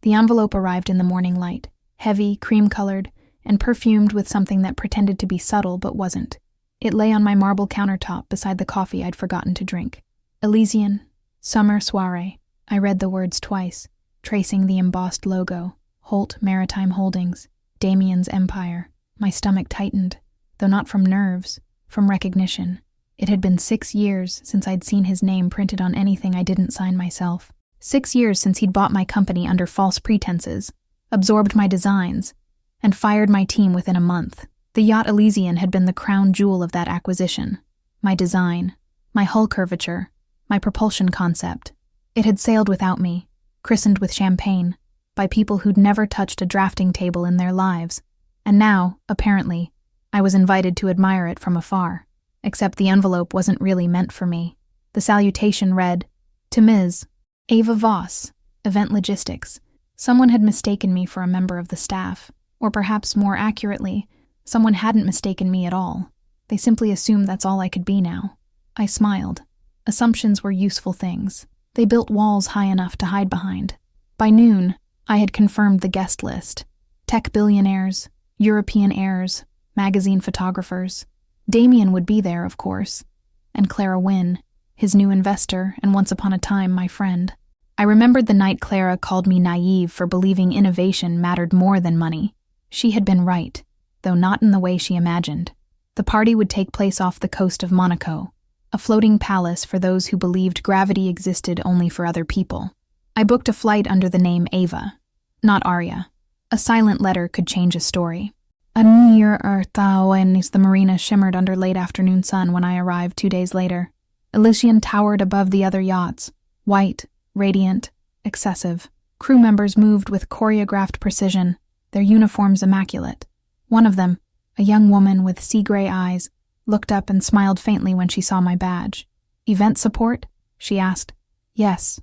The envelope arrived in the morning light, heavy, cream-colored, and perfumed with something that pretended to be subtle but wasn't. It lay on my marble countertop beside the coffee I'd forgotten to drink. Elysian, Summer Soiree. I read the words twice, tracing the embossed logo, Holt Maritime Holdings, Damien's Empire. My stomach tightened, though not from nerves, from recognition. It had been 6 years since I'd seen his name printed on anything I didn't sign myself. 6 years since he'd bought my company under false pretenses, absorbed my designs, and fired my team within a month. The Yacht Elysian had been the crown jewel of that acquisition. My design, my hull curvature, my propulsion concept. It had sailed without me, christened with champagne, by people who'd never touched a drafting table in their lives. And now, apparently, I was invited to admire it from afar. Except the envelope wasn't really meant for me. The salutation read, "To Ms. Ava Voss, Event Logistics." Someone had mistaken me for a member of the staff, or perhaps more accurately, someone hadn't mistaken me at all. They simply assumed that's all I could be now. I smiled. Assumptions were useful things. They built walls high enough to hide behind. By noon, I had confirmed the guest list. Tech billionaires, European heirs, magazine photographers. Damien would be there, of course. And Clara Wynne, his new investor and once upon a time my friend. I remembered the night Clara called me naive for believing innovation mattered more than money. She had been right, though not in the way she imagined. The party would take place off the coast of Monaco, a floating palace for those who believed gravity existed only for other people. I booked a flight under the name Ava, not Arya. A silent letter could change a story. A near the marina shimmered under late afternoon sun when I arrived 2 days later. Elysian towered above the other yachts, white, radiant, excessive. Crew members moved with choreographed precision, their uniforms immaculate. One of them, a young woman with sea-gray eyes, looked up and smiled faintly when she saw my badge. "Event support?" she asked. "Yes,"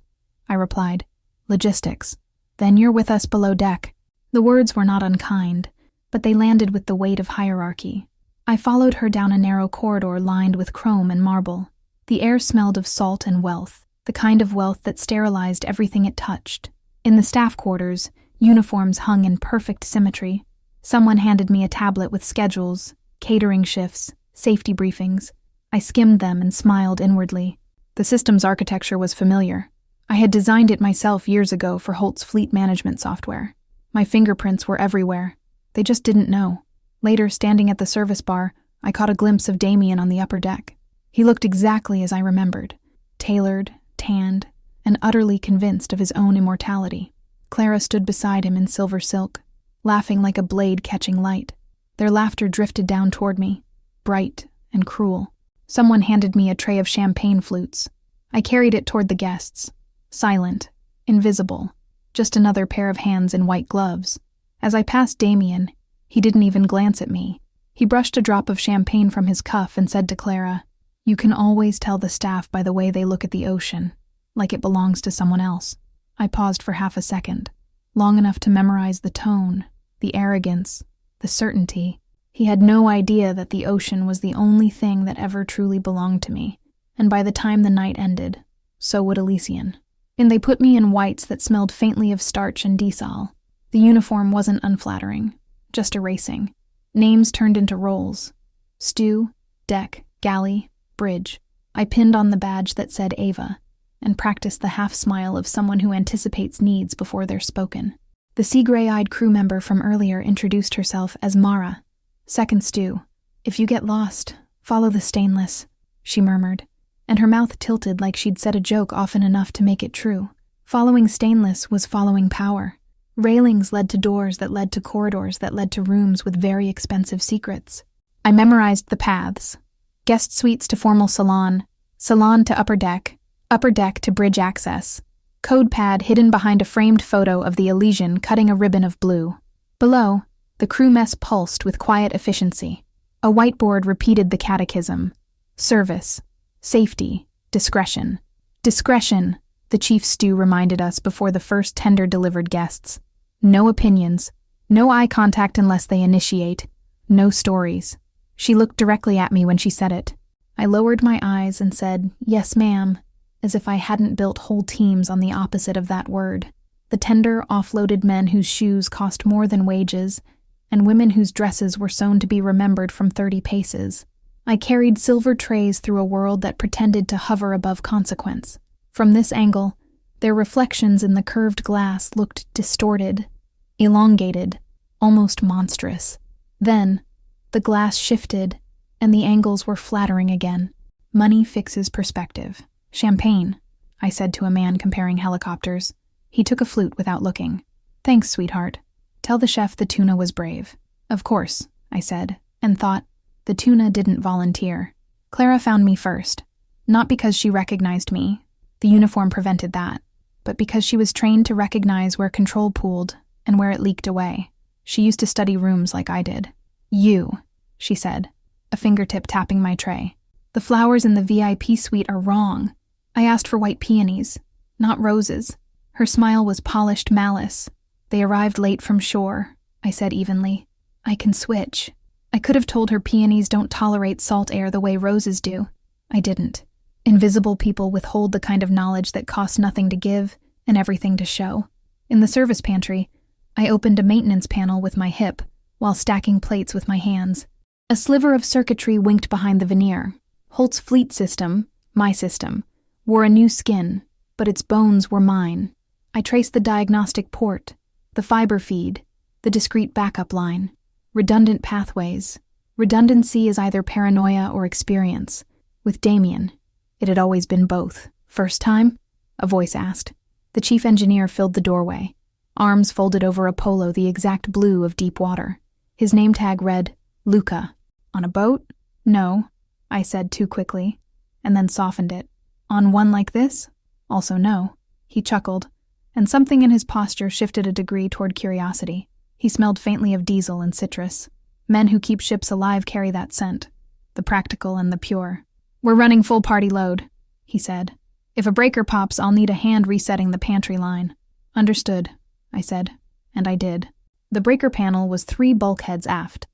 I replied. "Logistics. Then you're with us below deck." The words were not unkind, but they landed with the weight of hierarchy. I followed her down a narrow corridor lined with chrome and marble. The air smelled of salt and wealth, the kind of wealth that sterilized everything it touched. In the staff quarters, uniforms hung in perfect symmetry. Someone handed me a tablet with schedules, catering shifts, safety briefings. I skimmed them and smiled inwardly. The system's architecture was familiar. I had designed it myself years ago for Holt's fleet management software. My fingerprints were everywhere. They just didn't know. Later, standing at the service bar, I caught a glimpse of Damien on the upper deck. He looked exactly as I remembered, tailored, tanned, and utterly convinced of his own immortality. Clara stood beside him in silver silk, laughing like a blade catching light. Their laughter drifted down toward me, bright and cruel. Someone handed me a tray of champagne flutes. I carried it toward the guests, silent, invisible, just another pair of hands in white gloves. As I passed Damien, he didn't even glance at me. He brushed a drop of champagne from his cuff and said to Clara, "You can always tell the staff by the way they look at the ocean, like it belongs to someone else." I paused for half a second, long enough to memorize the tone, the arrogance, the certainty. He had no idea that the ocean was the only thing that ever truly belonged to me, and by the time the night ended, so would Elysian. And they put me in whites that smelled faintly of starch and diesel. The uniform wasn't unflattering, just erasing. Names turned into roles. Stew, deck, galley, bridge. I pinned on the badge that said Ava, and practiced the half-smile of someone who anticipates needs before they're spoken. The sea-gray-eyed crew member from earlier introduced herself as Mara, second stew. "If you get lost, follow the stainless," she murmured, and her mouth tilted like she'd said a joke often enough to make it true. Following stainless was following power. Railings led to doors that led to corridors that led to rooms with very expensive secrets. I memorized the paths. Guest suites to formal salon, salon to upper deck to bridge access. Code pad hidden behind a framed photo of the Elysian cutting a ribbon of blue. Below, the crew mess pulsed with quiet efficiency. A whiteboard repeated the catechism. Service, safety, discretion. Discretion, the chief stew reminded us before the first tender delivered guests. No opinions, no eye contact unless they initiate, no stories. She looked directly at me when she said it. I lowered my eyes and said, "Yes, ma'am," as if I hadn't built whole teams on the opposite of that word. The tender, offloaded men whose shoes cost more than wages, and women whose dresses were sewn to be remembered from 30 paces. I carried silver trays through a world that pretended to hover above consequence. From this angle, their reflections in the curved glass looked distorted, elongated, almost monstrous. Then, the glass shifted, and the angles were flattering again. Money fixes perspective. Champagne, I said to a man comparing helicopters. He took a flute without looking. Thanks, sweetheart. Tell the chef the tuna was brave. Of course, I said, and thought, the tuna didn't volunteer. Clara found me first, not because she recognized me, the uniform prevented that, but because she was trained to recognize where control pooled and where it leaked away. She used to study rooms like I did. You, she said, a fingertip tapping my tray. The flowers in the VIP suite are wrong. I asked for white peonies, not roses. Her smile was polished malice. They arrived late from shore, I said evenly. I can switch. I could have told her peonies don't tolerate salt air the way roses do. I didn't. Invisible people withhold the kind of knowledge that costs nothing to give and everything to show. In the service pantry, I opened a maintenance panel with my hip while stacking plates with my hands. A sliver of circuitry winked behind the veneer. Holt's fleet system, my system, wore a new skin, but its bones were mine. I traced the diagnostic port, the fiber feed, the discrete backup line. Redundant pathways. Redundancy is either paranoia or experience. With Damien, it had always been both. First time? A voice asked. The chief engineer filled the doorway, arms folded over a polo the exact blue of deep water. His name tag read, Luca. On a boat? No, I said too quickly, and then softened it. On one like this? Also no. He chuckled, and something in his posture shifted a degree toward curiosity. He smelled faintly of diesel and citrus. Men who keep ships alive carry that scent, the practical and the pure. We're running full party load, he said. If a breaker pops, I'll need a hand resetting the pantry line. Understood, I said, and I did. The breaker panel was 3 bulkheads aft,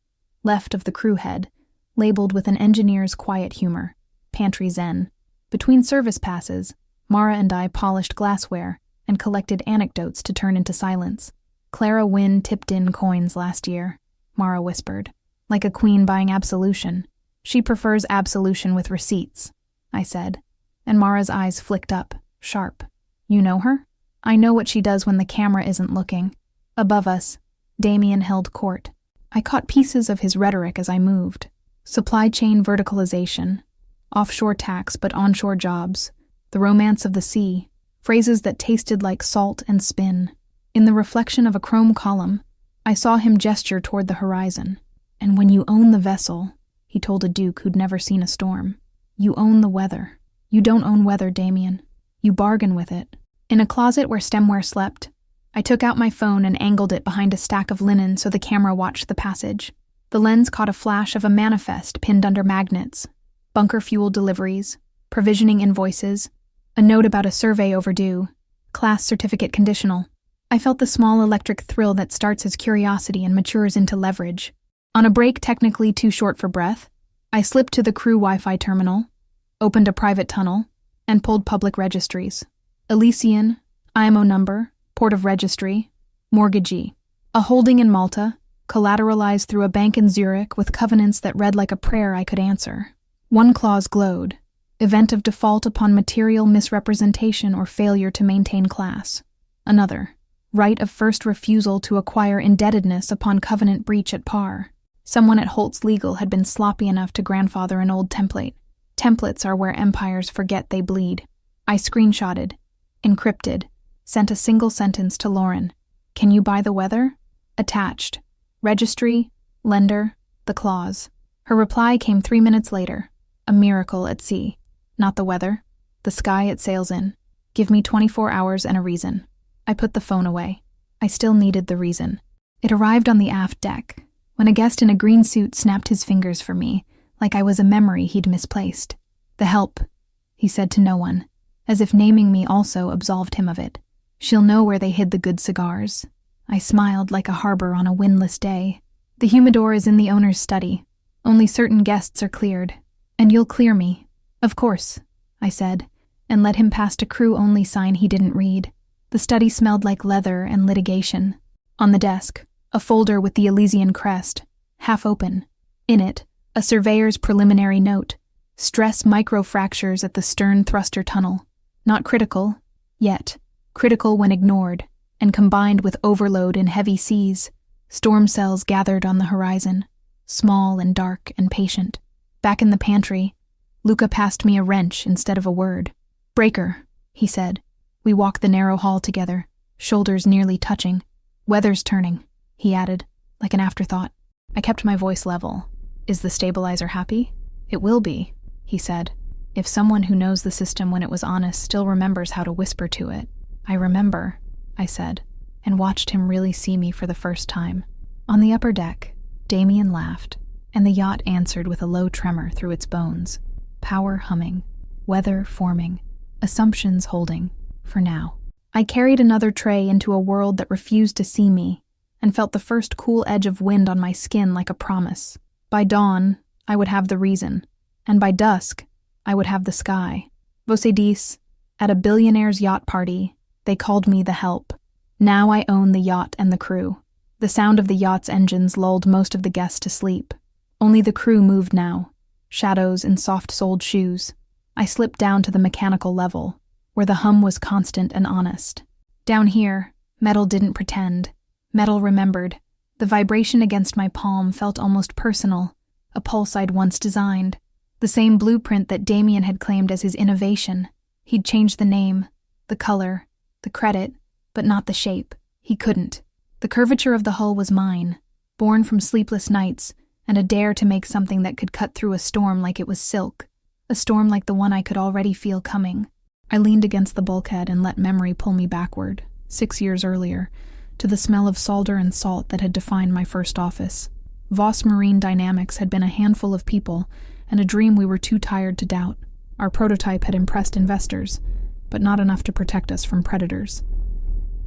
left of the crew head, labeled with an engineer's quiet humor, pantry zen. Between service passes, Mara and I polished glassware and collected anecdotes to turn into silence. Clara Wynne tipped in coins last year, Mara whispered. Like a queen buying absolution. She prefers absolution with receipts, I said, and Mara's eyes flicked up, sharp. You know her? I know what she does when the camera isn't looking. Above us, Damien held court. I caught pieces of his rhetoric as I moved. Supply chain verticalization, offshore tax but onshore jobs, the romance of the sea, phrases that tasted like salt and spin. In the reflection of a chrome column, I saw him gesture toward the horizon. And when you own the vessel, he told a duke who'd never seen a storm, you own the weather. You don't own weather, Damien. You bargain with it. In a closet where stemware slept, I took out my phone and angled it behind a stack of linen so the camera watched the passage. The lens caught a flash of a manifest pinned under magnets, bunker fuel deliveries, provisioning invoices, a note about a survey overdue, class certificate conditional. I felt the small electric thrill that starts as curiosity and matures into leverage. On a break technically too short for breath, I slipped to the crew Wi-Fi terminal, opened a private tunnel, and pulled public registries. Elysian, IMO number, port of registry, mortgagee. A holding in Malta, collateralized through a bank in Zurich with covenants that read like a prayer I could answer. One clause glowed, event of default upon material misrepresentation or failure to maintain class. Another, right of first refusal to acquire indebtedness upon covenant breach at par. Someone at Holt's Legal had been sloppy enough to grandfather an old template. Templates are where empires forget they bleed. I screenshotted, encrypted, sent a single sentence to Lauren. Can you buy the weather? Attached. Registry, lender, the clause. Her reply came 3 minutes later. A miracle at sea. Not the weather. The sky it sails in. Give me 24 hours and a reason. I put the phone away. I still needed the reason. It arrived on the aft deck, when a guest in a green suit snapped his fingers for me, like I was a memory he'd misplaced. The help, he said to no one, as if naming me also absolved him of it. She'll know where they hid the good cigars. I smiled like a harbor on a windless day. The humidor is in the owner's study. Only certain guests are cleared. And you'll clear me. Of course, I said, and led him past a crew-only sign he didn't read. The study smelled like leather and litigation. On the desk, a folder with the Elysian crest, half open. In it, a surveyor's preliminary note. Stress microfractures at the stern thruster tunnel. Not critical, yet. Critical when ignored, and combined with overload in heavy seas. Storm cells gathered on the horizon, small and dark and patient. Back in the pantry, Luca passed me a wrench instead of a word. "Breaker," he said. We walked the narrow hall together, shoulders nearly touching. "Weather's turning," he added, like an afterthought. I kept my voice level. "Is the stabilizer happy?" "It will be," he said. "If someone who knows the system when it was honest still remembers how to whisper to it." "I remember," I said, and watched him really see me for the first time. On the upper deck, Damien laughed, and the yacht answered with a low tremor through its bones. Power humming, weather forming, assumptions holding, for now. I carried another tray into a world that refused to see me, and felt the first cool edge of wind on my skin like a promise. By dawn, I would have the reason, and by dusk, I would have the sky. Você disse, at a billionaire's yacht party, they called me the help. Now I own the yacht and the crew. The sound of the yacht's engines lulled most of the guests to sleep. Only the crew moved now, shadows in soft-soled shoes. I slipped down to the mechanical level, where the hum was constant and honest. Down here, metal didn't pretend. Metal remembered. The vibration against my palm felt almost personal, a pulse I'd once designed. The same blueprint that Damien had claimed as his innovation. He'd changed the name, the color, the credit, but not the shape. He couldn't. The curvature of the hull was mine, born from sleepless nights and a dare to make something that could cut through a storm like it was silk, a storm like the one I could already feel coming. I leaned against the bulkhead and let memory pull me backward, 6 years earlier, to the smell of solder and salt that had defined my first office. Voss Marine Dynamics had been a handful of people and a dream we were too tired to doubt. Our prototype had impressed investors, but not enough to protect us from predators.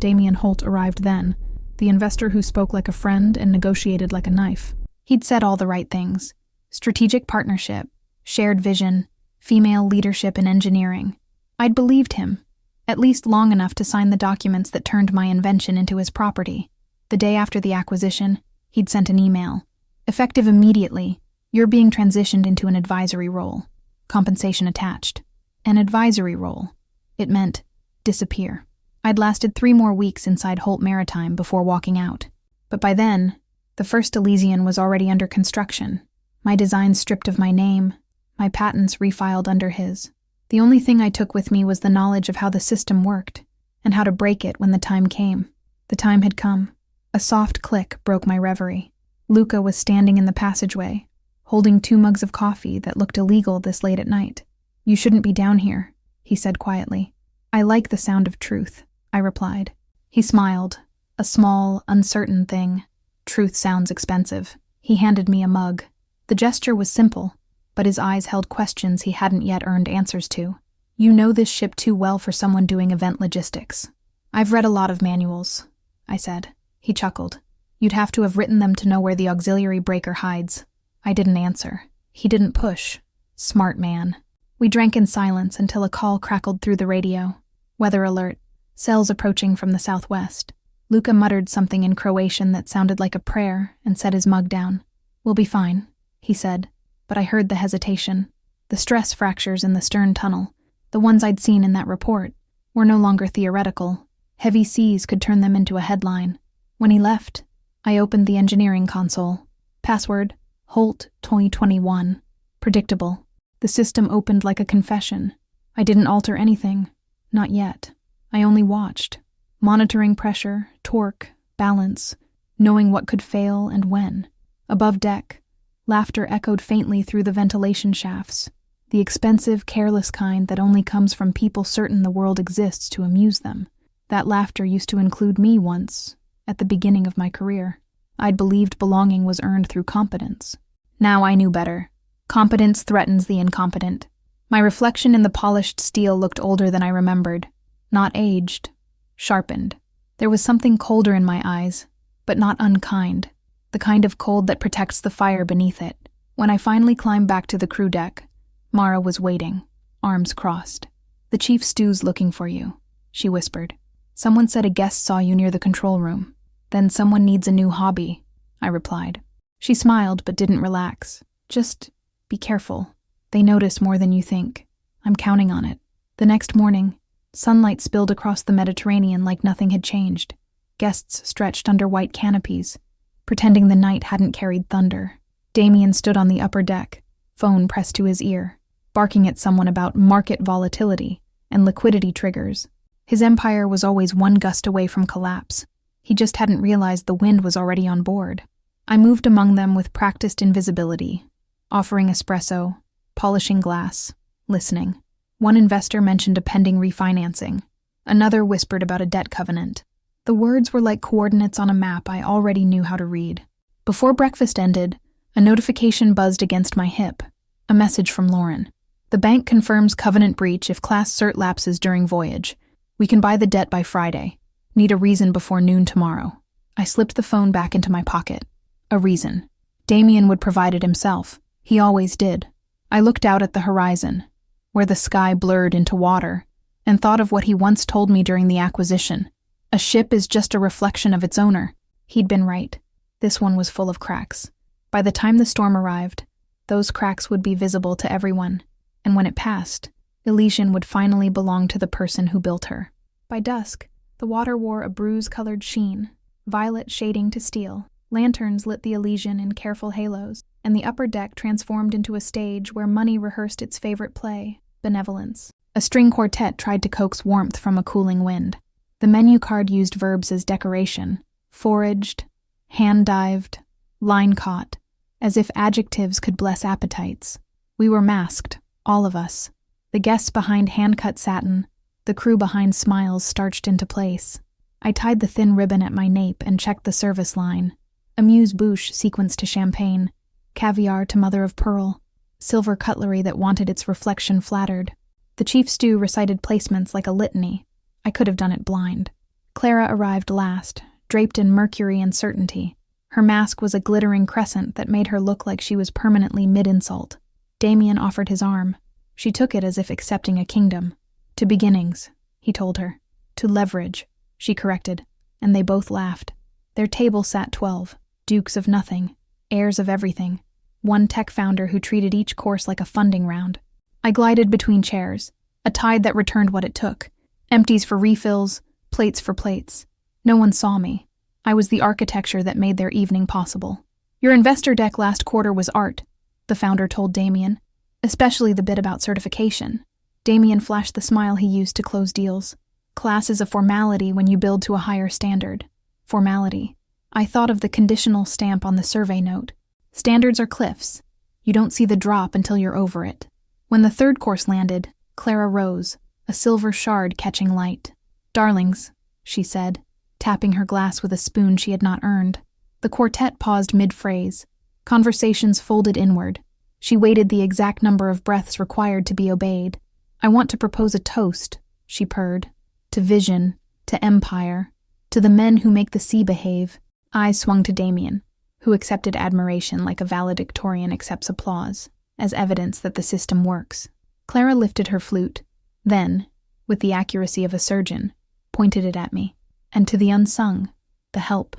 Damien Holt arrived then, the investor who spoke like a friend and negotiated like a knife. He'd said all the right things. Strategic partnership, shared vision, female leadership in engineering. I'd believed him, at least long enough to sign the documents that turned my invention into his property. The day after the acquisition, he'd sent an email. Effective immediately, you're being transitioned into an advisory role. Compensation attached. An advisory role. It meant disappear. I'd lasted 3 more weeks inside Holt Maritime before walking out. But by then, the first Elysian was already under construction. My design stripped of my name, my patents refiled under his. The only thing I took with me was the knowledge of how the system worked, and how to break it when the time came. The time had come. A soft click broke my reverie. Luca was standing in the passageway, holding 2 mugs of coffee that looked illegal this late at night. "You shouldn't be down here," he said quietly. "I like the sound of truth," I replied. He smiled, a small, uncertain thing. Truth sounds expensive. He handed me a mug. The gesture was simple, but his eyes held questions he hadn't yet earned answers to. "You know this ship too well for someone doing event logistics." "I've read a lot of manuals," I said. He chuckled. "You'd have to have written them to know where the auxiliary breaker hides." I didn't answer. He didn't push. Smart man. We drank in silence until a call crackled through the radio. Weather alert. Cells approaching from the southwest. Luca muttered something in Croatian that sounded like a prayer and set his mug down. "We'll be fine," he said, but I heard the hesitation. The stress fractures in the stern tunnel, the ones I'd seen in that report, were no longer theoretical. Heavy seas could turn them into a headline. When he left, I opened the engineering console. Password, Holt 2021. Predictable. The system opened like a confession. I didn't alter anything. Not yet. I only watched, monitoring pressure, torque, balance, knowing what could fail and when. Above deck, laughter echoed faintly through the ventilation shafts, the expensive, careless kind that only comes from people certain the world exists to amuse them. That laughter used to include me once, at the beginning of my career. I'd believed belonging was earned through competence. Now I knew better. Competence threatens the incompetent. My reflection in the polished steel looked older than I remembered. Not aged, sharpened. There was something colder in my eyes, but not unkind, the kind of cold that protects the fire beneath it. When I finally climbed back to the crew deck, Mara was waiting, arms crossed. "The chief stew's looking for you," she whispered. Someone said a guest saw you near the control room. Then someone needs a new hobby, I replied. She smiled but didn't relax. Just be careful. They notice more than you think. I'm counting on it. The next morning, sunlight spilled across the Mediterranean like nothing had changed. Guests stretched under white canopies, pretending the night hadn't carried thunder. Damien stood on the upper deck, phone pressed to his ear, barking at someone about market volatility and liquidity triggers. His empire was always one gust away from collapse. He just hadn't realized the wind was already on board. I moved among them with practiced invisibility, offering espresso, polishing glass, listening. One investor mentioned a pending refinancing. Another whispered about a debt covenant. The words were like coordinates on a map I already knew how to read. Before breakfast ended, a notification buzzed against my hip. A message from Lauren. The bank confirms covenant breach if class cert lapses during voyage. We can buy the debt by Friday. Need a reason before noon tomorrow. I slipped the phone back into my pocket. A reason. Damien would provide it himself. He always did. I looked out at the horizon, where the sky blurred into water, and thought of what he once told me during the acquisition. A ship is just a reflection of its owner. He'd been right. This one was full of cracks. By the time the storm arrived, those cracks would be visible to everyone, and when it passed, Elysian would finally belong to the person who built her. By dusk, the water wore a bruise-colored sheen, violet shading to steel. Lanterns lit the Elysian in careful halos, and the upper deck transformed into a stage where money rehearsed its favorite play, benevolence. A string quartet tried to coax warmth from a cooling wind. The menu card used verbs as decoration: foraged, hand-dived, line-caught, as if adjectives could bless appetites. We were masked, all of us. The guests behind hand-cut satin, the crew behind smiles starched into place. I tied the thin ribbon at my nape and checked the service line. Amuse-bouche sequenced to champagne, caviar to mother-of-pearl, silver cutlery that wanted its reflection flattered. The chief stew recited placements like a litany. I could have done it blind. Clara arrived last, draped in mercury and certainty. Her mask was a glittering crescent that made her look like she was permanently mid-insult. Damien offered his arm. She took it as if accepting a kingdom. To beginnings, he told her. To leverage, she corrected, and they both laughed. Their table sat 12, dukes of nothing, heirs of everything, one tech founder who treated each course like a funding round. I glided between chairs, a tide that returned what it took. Empties for refills, plates for plates. No one saw me. I was the architecture that made their evening possible. Your investor deck last quarter was art, the founder told Damien, especially the bit about certification. Damien flashed the smile he used to close deals. Class is a formality when you build to a higher standard. Formality. I thought of the conditional stamp on the survey note. Standards are cliffs. You don't see the drop until you're over it. When the third course landed, Clara rose, a silver shard catching light. Darlings, she said, tapping her glass with a spoon she had not earned. The quartet paused mid-phrase. Conversations folded inward. She waited the exact number of breaths required to be obeyed. I want to propose a toast, she purred. To vision, to empire, to the men who make the sea behave. Eyes swung to Damien, who accepted admiration like a valedictorian accepts applause, as evidence that the system works. Clara lifted her flute, then, with the accuracy of a surgeon, pointed it at me. And to the unsung, the help,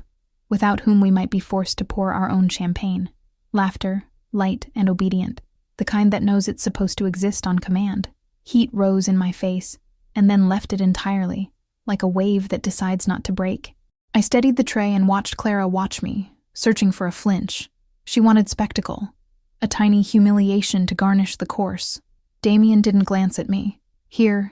without whom we might be forced to pour our own champagne. Laughter, light and obedient, the kind that knows it's supposed to exist on command. Heat rose in my face, and then left it entirely, like a wave that decides not to break. I steadied the tray and watched Clara watch me, searching for a flinch. She wanted spectacle, a tiny humiliation to garnish the course. Damien didn't glance at me. Here,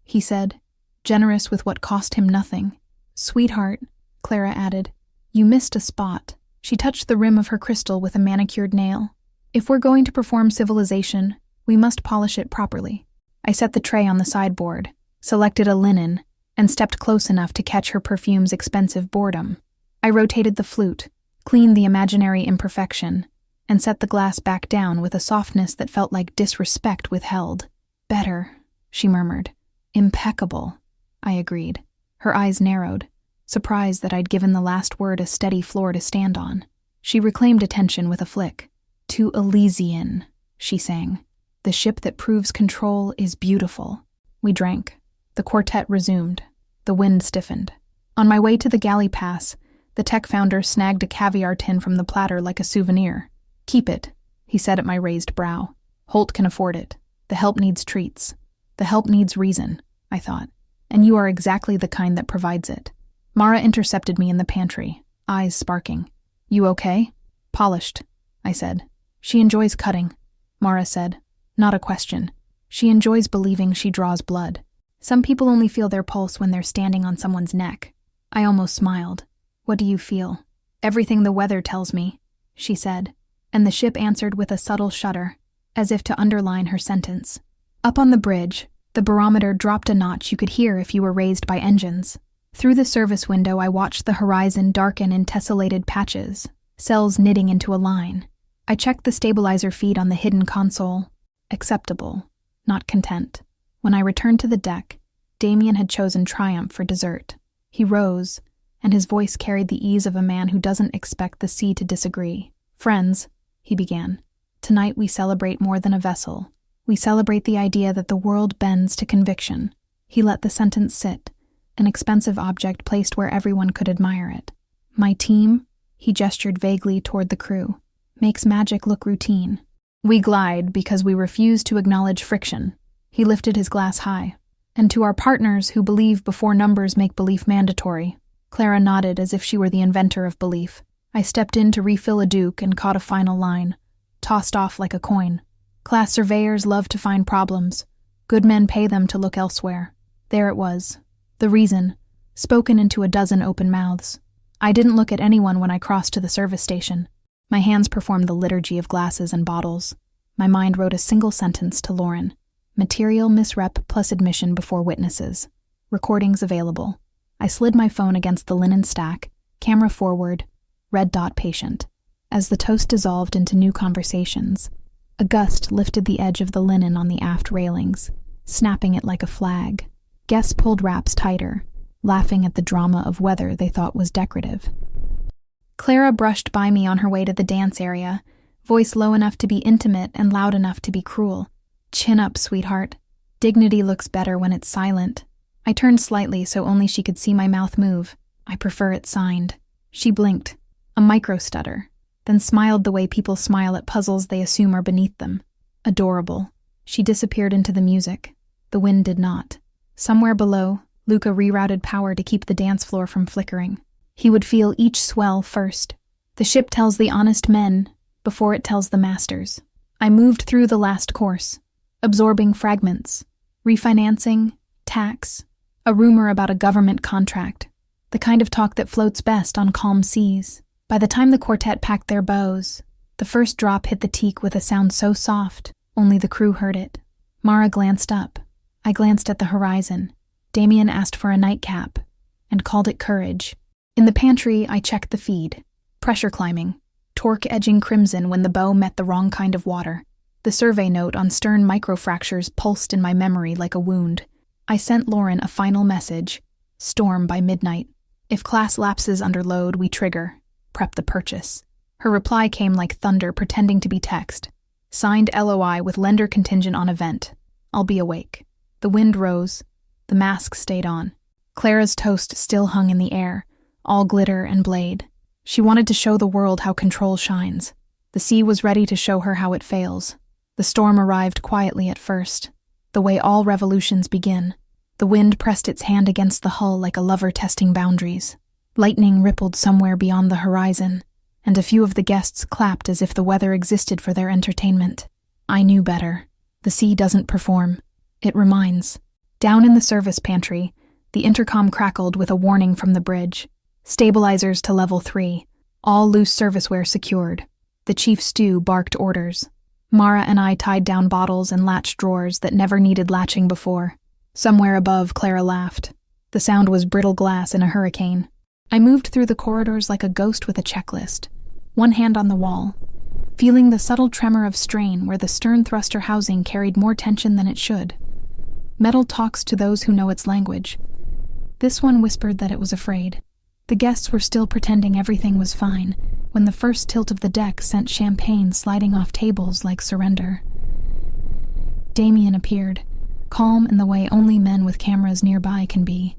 he said, generous with what cost him nothing. Sweetheart, Clara added, you missed a spot. She touched the rim of her crystal with a manicured nail. If we're going to perform civilization, we must polish it properly. I set the tray on the sideboard, selected a linen, and stepped close enough to catch her perfume's expensive boredom. I rotated the flute, cleaned the imaginary imperfection, and set the glass back down with a softness that felt like disrespect withheld. Better, she murmured. Impeccable, I agreed. Her eyes narrowed, surprised that I'd given the last word a steady floor to stand on. She reclaimed attention with a flick. To Elysian, she sang. The ship that proves control is beautiful. We drank. The quartet resumed. The wind stiffened. On my way to the galley pass, the tech founder snagged a caviar tin from the platter like a souvenir. "Keep it," he said at my raised brow. "Holt can afford it. The help needs treats. The help needs reason," I thought. "And you are exactly the kind that provides it." Mara intercepted me in the pantry, eyes sparking. "You okay?" "Polished," I said. "She enjoys cutting," Mara said. Not a question. "She enjoys believing she draws blood. Some people only feel their pulse when they're standing on someone's neck." I almost smiled. "What do you feel?" "Everything the weather tells me," she said, and the ship answered with a subtle shudder, as if to underline her sentence. Up on the bridge, the barometer dropped a notch you could hear if you were raised by engines. Through the service window, I watched the horizon darken in tessellated patches, cells knitting into a line. I checked the stabilizer feed on the hidden console. Acceptable, not content. When I returned to the deck, Damien had chosen triumph for dessert. He rose, and his voice carried the ease of a man who doesn't expect the sea to disagree. "Friends," he began, "tonight we celebrate more than a vessel. We celebrate the idea that the world bends to conviction." He let the sentence sit, an expensive object placed where everyone could admire it. "My team," he gestured vaguely toward the crew, "makes magic look routine. We glide because we refuse to acknowledge friction." He lifted his glass high. "And to our partners who believe before numbers make belief mandatory." Clara nodded as if she were the inventor of belief. I stepped in to refill a duke and caught a final line, tossed off like a coin. "Class surveyors love to find problems. Good men pay them to look elsewhere." There it was. The reason, spoken into a dozen open mouths. I didn't look at anyone when I crossed to the service station. My hands performed the liturgy of glasses and bottles. My mind wrote a single sentence to Lauren. Material misrep plus admission before witnesses. Recordings available. I slid my phone against the linen stack, camera forward, red dot patient. As the toast dissolved into new conversations, a gust lifted the edge of the linen on the aft railings, snapping it like a flag. Guests pulled wraps tighter, laughing at the drama of weather they thought was decorative. Clara brushed by me on her way to the dance area, voice low enough to be intimate and loud enough to be cruel. "Chin up, sweetheart. Dignity looks better when it's silent." I turned slightly so only she could see my mouth move. "I prefer it signed." She blinked, a micro-stutter, then smiled the way people smile at puzzles they assume are beneath them. Adorable. She disappeared into the music. The wind did not. Somewhere below, Luca rerouted power to keep the dance floor from flickering. He would feel each swell first. The ship tells the honest men before it tells the masters. I moved through the last course, absorbing fragments, refinancing, tax, a rumor about a government contract, the kind of talk that floats best on calm seas. By the time the quartet packed their bows, the first drop hit the teak with a sound so soft, only the crew heard it. Mara glanced up. I glanced at the horizon. Damien asked for a nightcap and called it courage. In the pantry, I checked the feed. Pressure climbing, torque edging crimson when the bow met the wrong kind of water. The survey note on stern microfractures pulsed in my memory like a wound. I sent Lauren a final message. Storm by midnight. If class lapses under load, we trigger. Prep the purchase. Her reply came like thunder pretending to be text. Signed LOI with lender contingent on event. I'll be awake. The wind rose. The mask stayed on. Clara's toast still hung in the air, all glitter and blade. She wanted to show the world how control shines. The sea was ready to show her how it fails. The storm arrived quietly at first, the way all revolutions begin. The wind pressed its hand against the hull like a lover testing boundaries. Lightning rippled somewhere beyond the horizon, and a few of the guests clapped as if the weather existed for their entertainment. I knew better. The sea doesn't perform. It reminds. Down in the service pantry, the intercom crackled with a warning from the bridge. Stabilizers to level 3. All loose serviceware secured. The chief stew barked orders. Mara and I tied down bottles and latched drawers that never needed latching before. Somewhere above, Clara laughed. The sound was brittle glass in a hurricane. I moved through the corridors like a ghost with a checklist, one hand on the wall, feeling the subtle tremor of strain where the stern thruster housing carried more tension than it should. Metal talks to those who know its language. This one whispered that it was afraid. The guests were still pretending everything was fine when the first tilt of the deck sent champagne sliding off tables like surrender. Damien appeared, calm in the way only men with cameras nearby can be.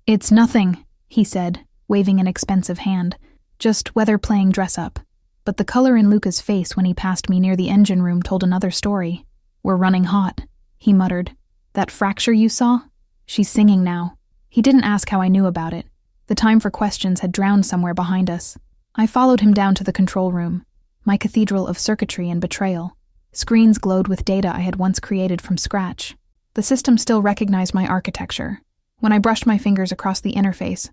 "It's nothing," he said, waving an expensive hand. "Just weather-playing dress-up." But the color in Luca's face when he passed me near the engine room told another story. "We're running hot," he muttered. "That fracture you saw? She's singing now." He didn't ask how I knew about it. The time for questions had drowned somewhere behind us. I followed him down to the control room, my cathedral of circuitry and betrayal. Screens glowed with data I had once created from scratch. The system still recognized my architecture. When I brushed my fingers across the interface,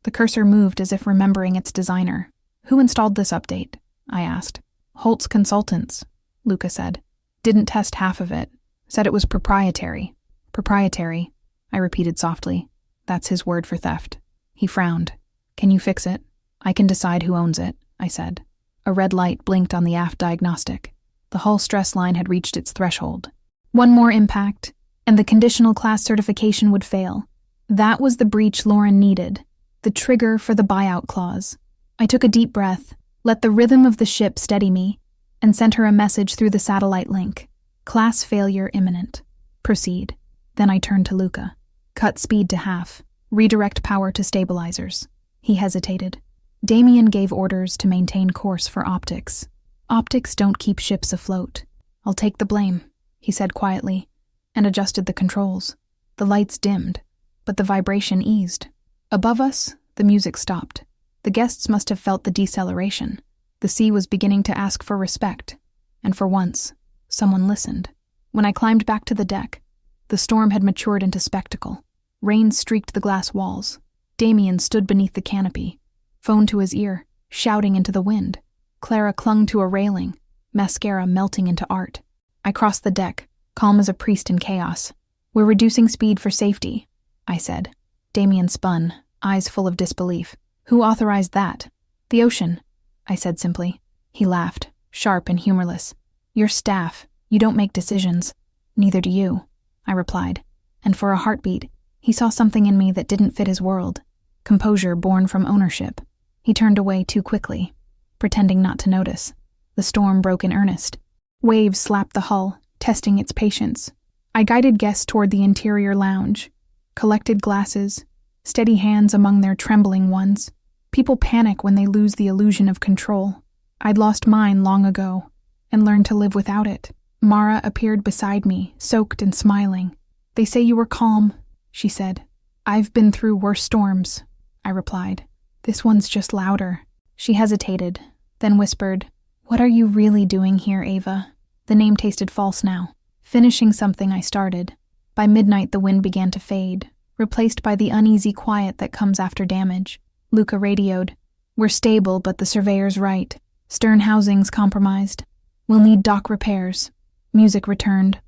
the cursor moved as if remembering its designer. "Who installed this update?" I asked. "Holt's Consultants," Luca said. "Didn't test half of it. Said it was proprietary." "Proprietary," I repeated softly. "That's his word for theft." He frowned. "Can you fix it?" "I can decide who owns it," I said. A red light blinked on the aft diagnostic. The hull stress line had reached its threshold. One more impact, and the conditional class certification would fail. That was the breach Lauren needed, the trigger for the buyout clause. I took a deep breath, let the rhythm of the ship steady me, and sent her a message through the satellite link. "Class failure imminent. Proceed." Then I turned to Luca. "Cut speed to half. Redirect power to stabilizers." He hesitated. Damien gave orders to maintain course for optics. "Optics don't keep ships afloat. I'll take the blame," he said quietly, and adjusted the controls. The lights dimmed, but the vibration eased. Above us, the music stopped. The guests must have felt the deceleration. The sea was beginning to ask for respect, and for once, someone listened. When I climbed back to the deck, the storm had matured into spectacle. Rain streaked the glass walls. Damien stood beneath the canopy, phone to his ear, shouting into the wind. Clara clung to a railing, mascara melting into art. I crossed the deck, calm as a priest in chaos. "We're reducing speed for safety," I said. Damien spun, eyes full of disbelief. "Who authorized that?" "The ocean," I said simply. He laughed, sharp and humorless. "Your staff. You don't make decisions." "Neither do you," I replied. And for a heartbeat, he saw something in me that didn't fit his world. Composure born from ownership. He turned away too quickly, pretending not to notice. The storm broke in earnest. Waves slapped the hull, testing its patience. I guided guests toward the interior lounge, collected glasses, steady hands among their trembling ones. People panic when they lose the illusion of control. I'd lost mine long ago, and learned to live without it. Mara appeared beside me, soaked and smiling. "They say you were calm," she said. "I've been through worse storms," I replied. "This one's just louder." She hesitated, then whispered, "What are you really doing here, Ava?" The name tasted false now. "Finishing something I started." By midnight the wind began to fade, replaced by the uneasy quiet that comes after damage. Luca radioed, "We're stable, but the surveyor's right. Stern housing's compromised. We'll need dock repairs." Music returned,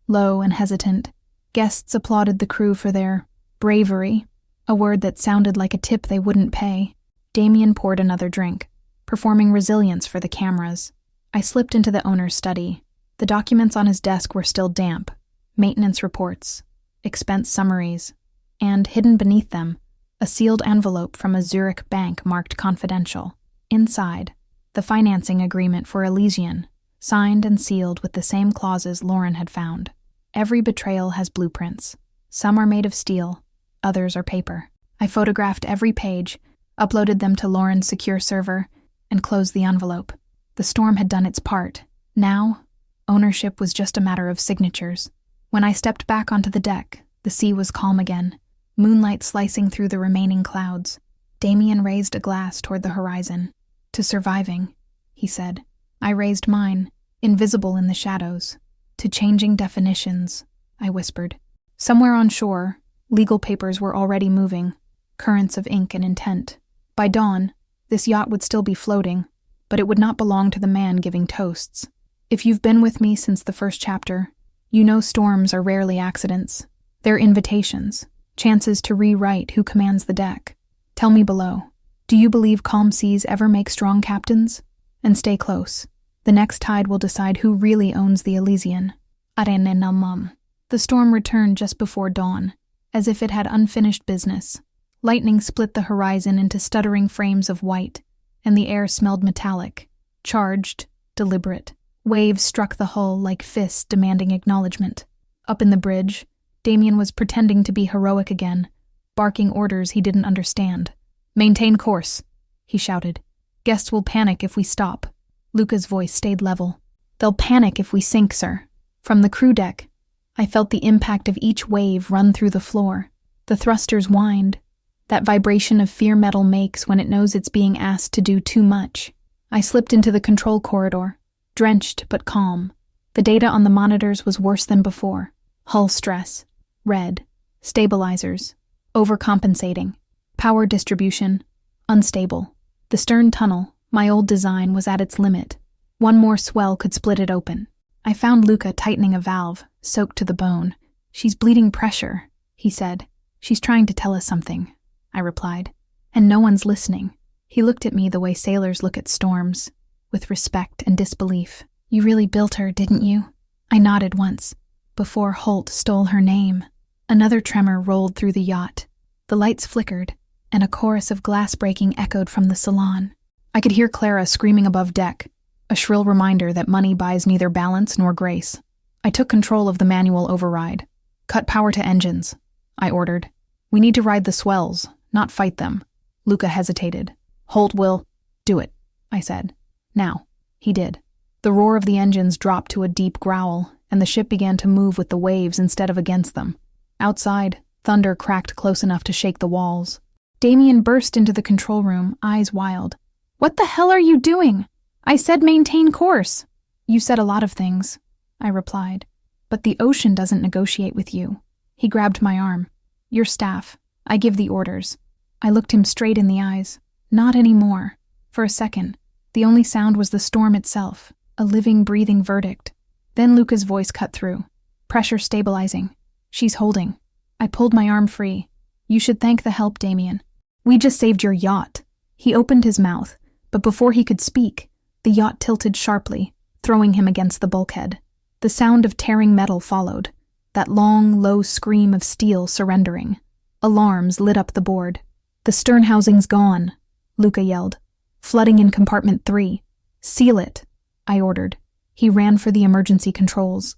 low and hesitant. Guests applauded the crew for their bravery, a word that sounded like a tip they wouldn't pay. Damien poured another drink, performing resilience for the cameras. I slipped into the owner's study. The documents on his desk were still damp. Maintenance reports, expense summaries, and hidden beneath them, a sealed envelope from a Zurich bank marked confidential. Inside, the financing agreement for Elysian, signed and sealed with the same clauses Lauren had found. Every betrayal has blueprints. Some are made of steel, others are paper. I photographed every page, uploaded them to Lauren's secure server, and closed the envelope. The storm had done its part. Now, ownership was just a matter of signatures. When I stepped back onto the deck, the sea was calm again, moonlight slicing through the remaining clouds. Damien raised a glass toward the horizon. "To surviving," he said. I raised mine, invisible in the shadows. "To changing definitions," I whispered. Somewhere on shore, legal papers were already moving, currents of ink and intent. By dawn, this yacht would still be floating, but it would not belong to the man giving toasts. If you've been with me since the first chapter, you know storms are rarely accidents. They're invitations, chances to rewrite who commands the deck. Tell me below, do you believe calm seas ever make strong captains? And stay close. The next tide will decide who really owns the Elysian. Arenenamam. The storm returned just before dawn, as if it had unfinished business. Lightning split the horizon into stuttering frames of white, and the air smelled metallic, charged, deliberate. Waves struck the hull like fists demanding acknowledgement. Up in the bridge, Damien was pretending to be heroic again, barking orders he didn't understand. "Maintain course," he shouted. "Guests will panic if we stop." Luca's voice stayed level. "They'll panic if we sink, sir." From the crew deck, I felt the impact of each wave run through the floor. The thrusters whined, that vibration of fear metal makes when it knows it's being asked to do too much. I slipped into the control corridor, drenched but calm. The data on the monitors was worse than before. Hull stress, red, stabilizers, overcompensating, power distribution, unstable. The stern tunnel, my old design, was at its limit. One more swell could split it open. I found Luca tightening a valve, soaked to the bone. "She's bleeding pressure," he said. "She's trying to tell us something," I replied. "And no one's listening." He looked at me the way sailors look at storms, with respect and disbelief. "You really built her, didn't you?" I nodded once, before Holt stole her name. Another tremor rolled through the yacht. The lights flickered, and a chorus of glass breaking echoed from the salon. I could hear Clara screaming above deck, a shrill reminder that money buys neither balance nor grace. I took control of the manual override. "Cut power to engines," I ordered. "We need to ride the swells, not fight them." Luca hesitated. "Holt will—" "Do it," I said. "Now." He did. The roar of the engines dropped to a deep growl, and the ship began to move with the waves instead of against them. Outside, thunder cracked close enough to shake the walls. Damien burst into the control room, eyes wild. "What the hell are you doing? I said maintain course." "You said a lot of things," I replied. "But the ocean doesn't negotiate with you." He grabbed my arm. "Your staff. I give the orders." I looked him straight in the eyes. Not anymore. For a second, the only sound was the storm itself, a living, breathing verdict. Then Luca's voice cut through. "Pressure stabilizing. She's holding." I pulled my arm free. "You should thank the help, Damien. We just saved your yacht." He opened his mouth, but before he could speak, the yacht tilted sharply, throwing him against the bulkhead. The sound of tearing metal followed, that long, low scream of steel surrendering. Alarms lit up the board. "The stern housing's gone," Luca yelled. "Flooding in compartment 3. Seal it," I ordered. He ran for the emergency controls.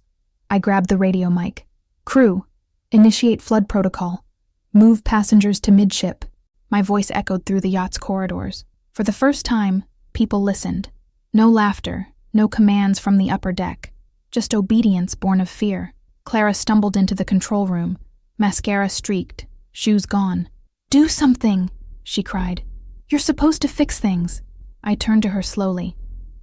I grabbed the radio mic. "Crew, initiate flood protocol. Move passengers to midship." My voice echoed through the yacht's corridors. For the first time, people listened. No laughter, no commands from the upper deck. Just obedience born of fear. Clara stumbled into the control room, mascara streaked, shoes gone. "Do something," she cried. "You're supposed to fix things." I turned to her slowly.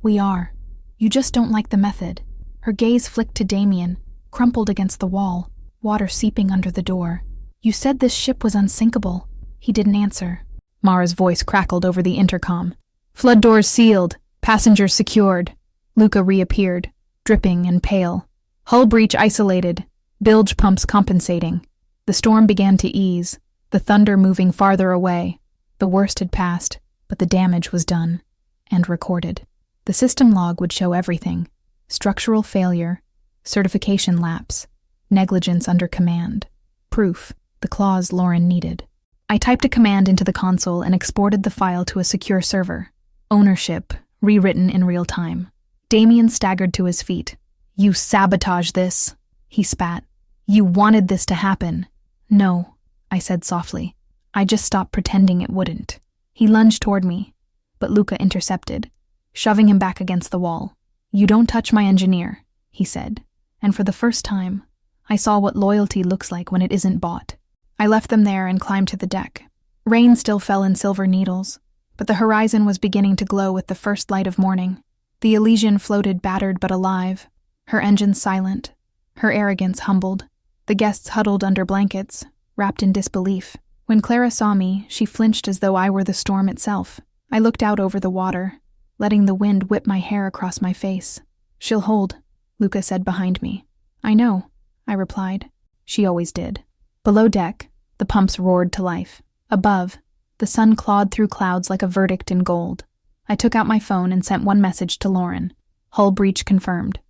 "We are. You just don't like the method." Her gaze flicked to Damien, crumpled against the wall, water seeping under the door. "You said this ship was unsinkable." He didn't answer. Mara's voice crackled over the intercom. "Flood doors sealed. Passengers secured." Luca reappeared, dripping and pale. "Hull breach isolated. Bilge pumps compensating." The storm began to ease, the thunder moving farther away. The worst had passed, but the damage was done, and recorded. The system log would show everything: structural failure, certification lapse, negligence under command. Proof, the clause Lauren needed. I typed a command into the console and exported the file to a secure server. Ownership, rewritten in real time. Damien staggered to his feet. "You sabotaged this," he spat. "You wanted this to happen." "No," I said softly. "I just stopped pretending it wouldn't." He lunged toward me, but Luca intercepted, shoving him back against the wall. "You don't touch my engineer," he said, and for the first time, I saw what loyalty looks like when it isn't bought. I left them there and climbed to the deck. Rain still fell in silver needles, but the horizon was beginning to glow with the first light of morning. The Elysian floated battered but alive, her engines silent, her arrogance humbled. The guests huddled under blankets, wrapped in disbelief. When Clara saw me, she flinched as though I were the storm itself. I looked out over the water, letting the wind whip my hair across my face. "She'll hold," Luca said behind me. "I know," I replied. She always did. Below deck, the pumps roared to life. Above, the sun clawed through clouds like a verdict in gold. I took out my phone and sent one message to Lauren. "Hull breach confirmed.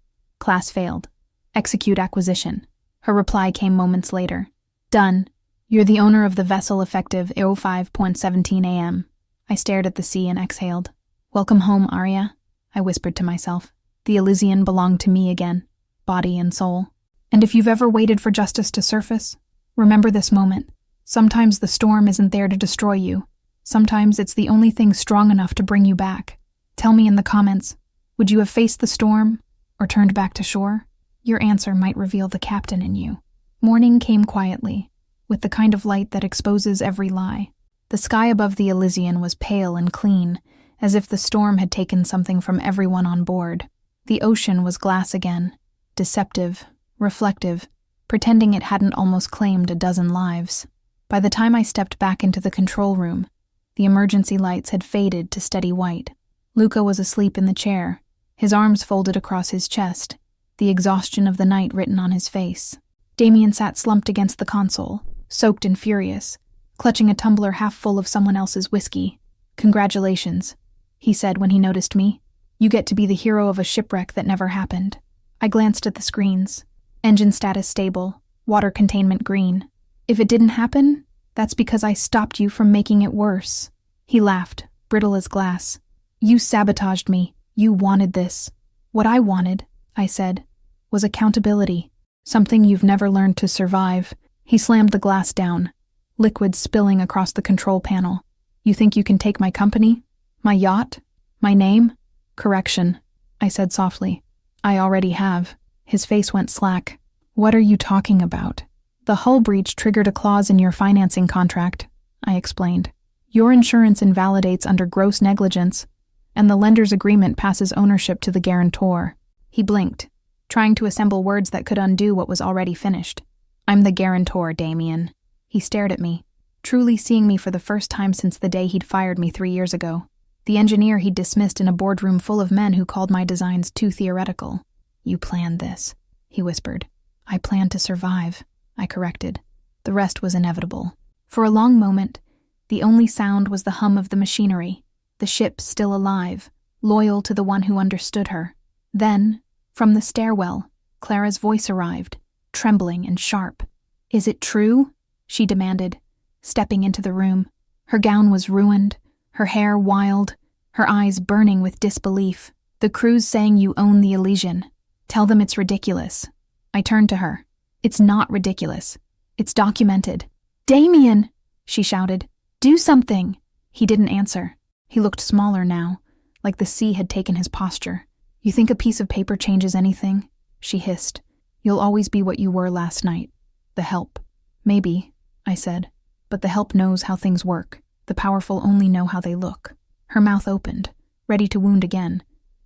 Class failed. Execute acquisition." Her reply came moments later. "Done. You're the owner of the vessel effective 05:17 a.m. I stared at the sea and exhaled. "Welcome home, Arya," I whispered to myself. The Elysian belonged to me again, body and soul. And if you've ever waited for justice to surface, remember this moment. Sometimes the storm isn't there to destroy you. Sometimes it's the only thing strong enough to bring you back. Tell me in the comments, would you have faced the storm or turned back to shore? Your answer might reveal the captain in you. Morning came quietly, with the kind of light that exposes every lie. The sky above the Elysian was pale and clean, as if the storm had taken something from everyone on board. The ocean was glass again, deceptive, reflective, pretending it hadn't almost claimed a dozen lives. By the time I stepped back into the control room, the emergency lights had faded to steady white. Luca was asleep in the chair, his arms folded across his chest, the exhaustion of the night written on his face. Damien sat slumped against the console, soaked and furious, clutching a tumbler half full of someone else's whiskey. "Congratulations," he said when he noticed me. "You get to be the hero of a shipwreck that never happened." I glanced at the screens. Engine status stable, water containment green. "If it didn't happen, that's because I stopped you from making it worse." He laughed, brittle as glass. "You sabotaged me. You wanted this." "What I wanted," I said, "was accountability. Something you've never learned to survive." He slammed the glass down, liquid spilling across the control panel. "You think you can take my company? My yacht? My name?" "Correction," I said softly. "I already have." His face went slack. "What are you talking about?" "The hull breach triggered a clause in your financing contract," I explained. "Your insurance invalidates under gross negligence, and the lender's agreement passes ownership to the guarantor." He blinked, trying to assemble words that could undo what was already finished. "I'm the guarantor, Damien." He stared at me, truly seeing me for the first time since the day he'd fired me 3 years ago. The engineer he'd dismissed in a boardroom full of men who called my designs too theoretical. "You planned this," he whispered. "I planned to survive," I corrected. The rest was inevitable. For a long moment, the only sound was the hum of the machinery, the ship still alive, loyal to the one who understood her. Then, from the stairwell, Clara's voice arrived, trembling and sharp. "Is it true?" she demanded, stepping into the room. Her gown was ruined, her hair wild, her eyes burning with disbelief. "The crew's saying you own the Elysian. Tell them it's ridiculous." I turned to her. "It's not ridiculous. It's documented." "Damien!" she shouted. "Do something!" He didn't answer. He looked smaller now, like the sea had taken his posture. "You think a piece of paper changes anything?" she hissed. "You'll always be what you were last night. The help." "Maybe," I said, "but the help knows how things work. The powerful only know how they look." Her mouth opened, ready to wound again,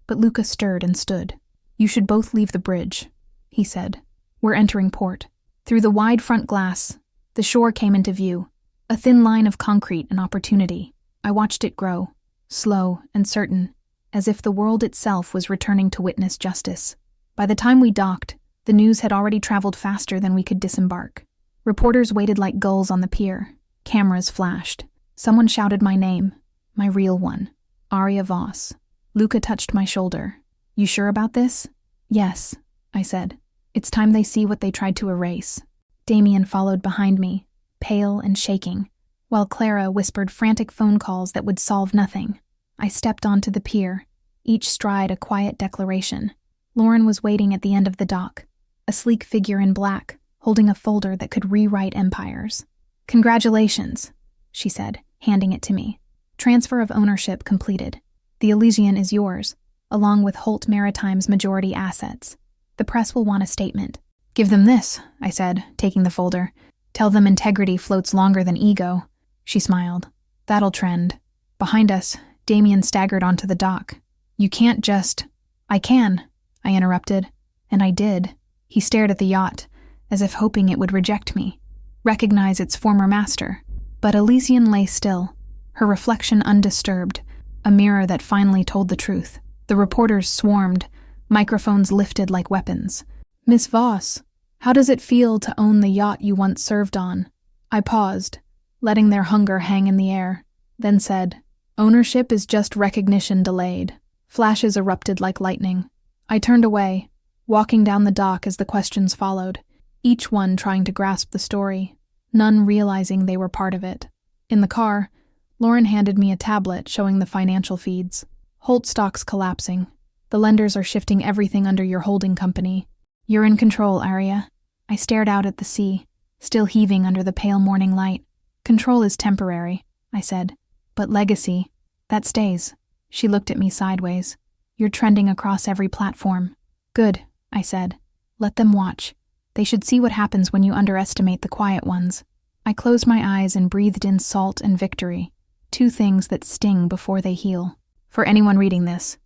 but Luca stirred and stood. "You should both leave the bridge," he said. "We're entering port." Through the wide front glass, the shore came into view, a thin line of concrete and opportunity. I watched it grow, slow and certain, as if the world itself was returning to witness justice. By the time we docked, the news had already traveled faster than we could disembark. Reporters waited like gulls on the pier. Cameras flashed. Someone shouted my name, my real one, Aria Voss. Luca touched my shoulder. "You sure about this?" "Yes," I said. "It's time they see what they tried to erase." Damien followed behind me, pale and shaking, while Clara whispered frantic phone calls that would solve nothing. I stepped onto the pier, each stride a quiet declaration. Lauren was waiting at the end of the dock, a sleek figure in black, holding a folder that could rewrite empires. "Congratulations," she said, handing it to me. "Transfer of ownership completed. The Elysian is yours, along with Holt Maritime's majority assets. The press will want a statement." "Give them this," I said, taking the folder. "Tell them integrity floats longer than ego." She smiled. "That'll trend." Behind us, Damien staggered onto the dock. "You can't just—" "I can," I interrupted. And I did. He stared at the yacht, as if hoping it would reject me, recognize its former master. But Elysian lay still, her reflection undisturbed, a mirror that finally told the truth. The reporters swarmed, microphones lifted like weapons. "Miss Voss, how does it feel to own the yacht you once served on?" I paused, letting their hunger hang in the air, then said, "Ownership is just recognition delayed." Flashes erupted like lightning. I turned away, walking down the dock as the questions followed, each one trying to grasp the story, none realizing they were part of it. In the car, Lauren handed me a tablet showing the financial feeds. "Holt stock's collapsing. The lenders are shifting everything under your holding company. You're in control, Aria." I stared out at the sea, still heaving under the pale morning light. Control is temporary, I said. But legacy, that stays. She looked at me sideways. You're trending across every platform. Good, I said. Let them watch. They should see what happens when you underestimate the quiet ones. I closed my eyes and breathed in salt and victory, two things that sting before they heal. For anyone reading this,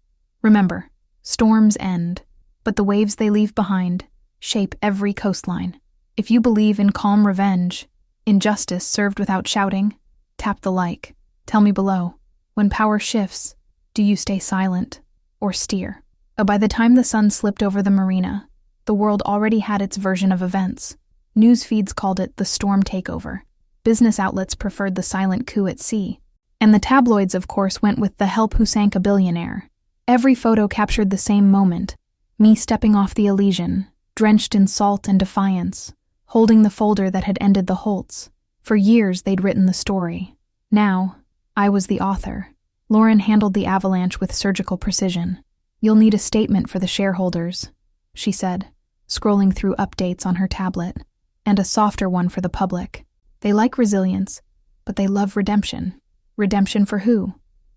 remember, storms end, but the waves they leave behind shape every coastline. If you believe in calm revenge, in justice served without shouting, tap the like. Tell me below, when power shifts, do you stay silent or steer? By the time the sun slipped over the marina, the world already had its version of events. News feeds called it the storm takeover. Business outlets preferred the silent coup at sea. And the tabloids, of course, went with the help who sank a billionaire. Every photo captured the same moment, me stepping off the Elysian, drenched in salt and defiance, holding the folder that had ended the Holtz. For years they'd written the story. Now, I was the author. Lauren handled the avalanche with surgical precision. You'll need a statement for the shareholders, she said, scrolling through updates on her tablet, and a softer one for the public. They like resilience, but they love redemption. Redemption for who?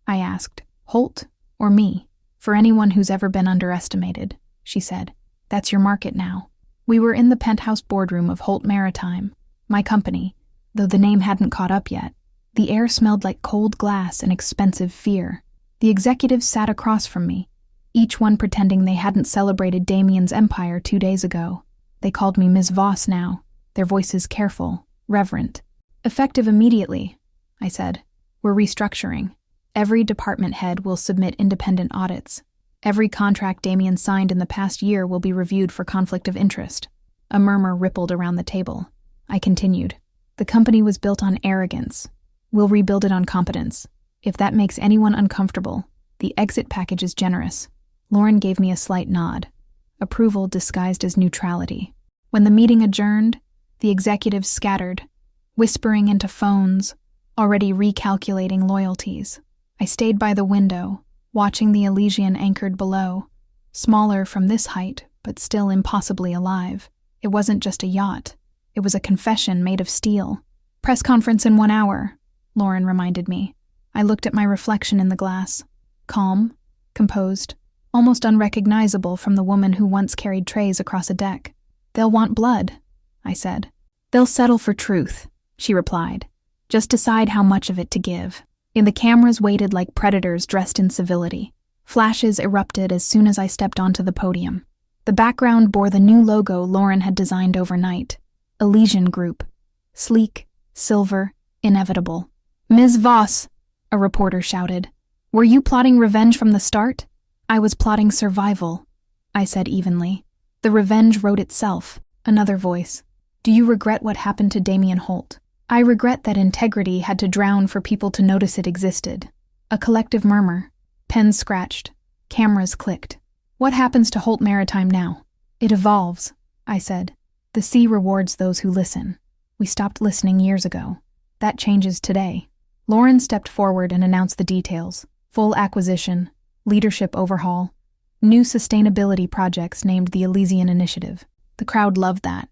I asked. Holt or me? For anyone who's ever been underestimated, she said. That's your market now. We were in the penthouse boardroom of Holt Maritime, my company, though the name hadn't caught up yet. The air smelled like cold glass and expensive fear. The executives sat across from me, each one pretending they hadn't celebrated Damien's empire 2 days ago. They called me Ms. Voss now, their voices careful, reverent. Effective immediately, I said. We're restructuring. Every department head will submit independent audits. Every contract Damien signed in the past year will be reviewed for conflict of interest. A murmur rippled around the table. I continued. The company was built on arrogance. We'll rebuild it on competence. If that makes anyone uncomfortable, the exit package is generous. Lauren gave me a slight nod. Approval disguised as neutrality. When the meeting adjourned, the executives scattered, whispering into phones, already recalculating loyalties. I stayed by the window, watching the Elysian anchored below, smaller from this height, but still impossibly alive. It wasn't just a yacht. It was a confession made of steel. Press conference in 1 hour, Lauren reminded me. I looked at my reflection in the glass. Calm, composed, almost unrecognizable from the woman who once carried trays across a deck. They'll want blood, I said. They'll settle for truth, she replied. Just decide how much of it to give. The cameras waited like predators dressed in civility. Flashes erupted as soon as I stepped onto the podium. The background bore the new logo Lauren had designed overnight. Elysian Group. Sleek, silver, inevitable. Ms. Voss, a reporter shouted. Were you plotting revenge from the start? I was plotting survival, I said evenly. The revenge wrote itself. Another voice. Do you regret what happened to Damien Holt? I regret that integrity had to drown for people to notice it existed. A collective murmur. Pens scratched. Cameras clicked. What happens to Holt Maritime now? It evolves, I said. The sea rewards those who listen. We stopped listening years ago. That changes today. Lauren stepped forward and announced the details. Full acquisition, leadership overhaul, new sustainability projects named the Elysian Initiative. The crowd loved that.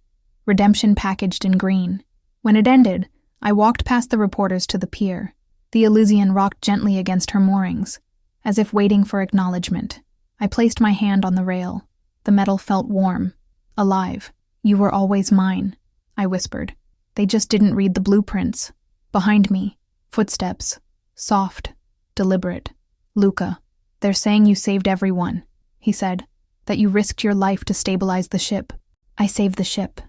Redemption packaged in green. When it ended, I walked past the reporters to the pier. The Elysian rocked gently against her moorings, as if waiting for acknowledgement. I placed my hand on the rail. The metal felt warm, alive. You were always mine, I whispered. They just didn't read the blueprints. Behind me, footsteps, soft, deliberate. Luca, they're saying you saved everyone, he said, that you risked your life to stabilize the ship. I saved the ship,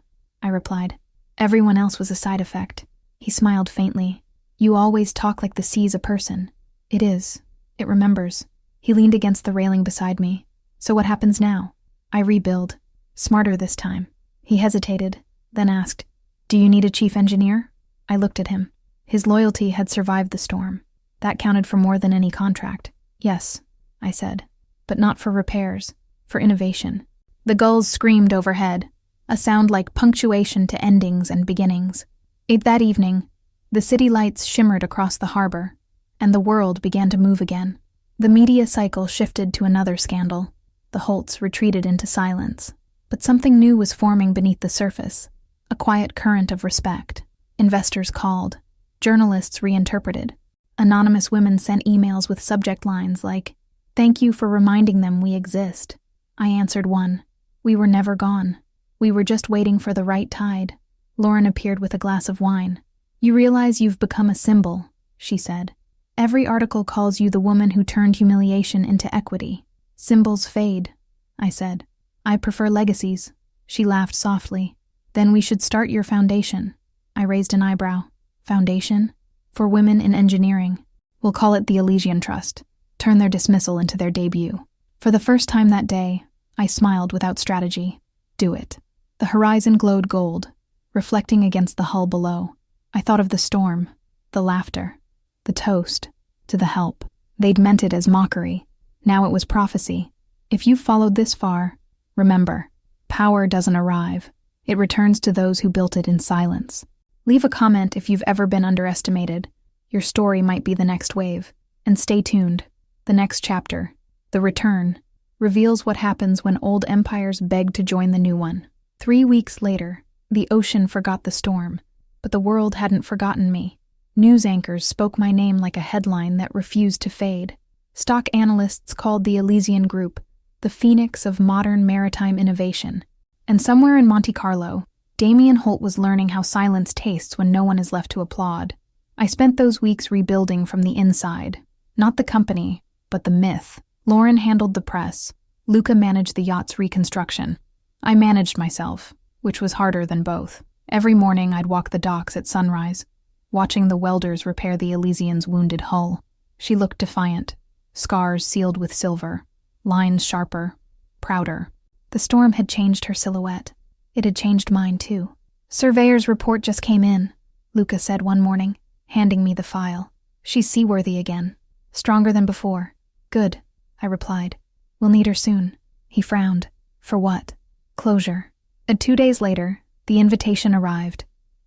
I replied. Everyone else was a side effect. He smiled faintly. You always talk like the sea's a person. It is. It remembers. He leaned against the railing beside me. So what happens now? I rebuild. Smarter this time. He hesitated, then asked, Do you need a chief engineer? I looked at him. His loyalty had survived the storm. That counted for more than any contract. Yes, I said, but not for repairs, for innovation. The gulls screamed overhead, a sound like punctuation to endings and beginnings. That evening, the city lights shimmered across the harbor, and the world began to move again. The media cycle shifted to another scandal. The Holts retreated into silence. But something new was forming beneath the surface, a quiet current of respect. Investors called. Journalists reinterpreted. Anonymous women sent emails with subject lines like, "Thank you for reminding them we exist." I answered one, "We were never gone. We were just waiting for the right tide." Lauren appeared with a glass of wine. "You realize you've become a symbol," she said. "Every article calls you the woman who turned humiliation into equity. Symbols fade," I said. "I prefer legacies." She laughed softly. "Then we should start your foundation." I raised an eyebrow. "Foundation? For women in engineering. We'll call it the Elysian Trust. Turn their dismissal into their debut." For the first time that day, I smiled without strategy. Do it. The horizon glowed gold, reflecting against the hull below. I thought of the storm, the laughter, the toast, to the help. They'd meant it as mockery. Now it was prophecy. If you've followed this far, remember, power doesn't arrive. It returns to those who built it in silence. Leave a comment if you've ever been underestimated. Your story might be the next wave. And stay tuned. The next chapter, The Return, reveals what happens when old empires beg to join the new one. 3 weeks later, the ocean forgot the storm, but the world hadn't forgotten me. News anchors spoke my name like a headline that refused to fade. Stock analysts called the Elysian Group the phoenix of modern maritime innovation. And somewhere in Monte Carlo, Damien Holt was learning how silence tastes when no one is left to applaud. I spent those weeks rebuilding from the inside. Not the company, but the myth. Lauren handled the press. Luca managed the yacht's reconstruction. I managed myself, which was harder than both. Every morning I'd walk the docks at sunrise, watching the welders repair the Elysian's wounded hull. She looked defiant, scars sealed with silver, lines sharper, prouder. The storm had changed her silhouette. It had changed mine, too. "Surveyor's report just came in," Luca said one morning, handing me the file. "She's seaworthy again. Stronger than before." "Good," I replied. "We'll need her soon." He frowned. "For what?" "Closure." 2 days later, the invitation arrived.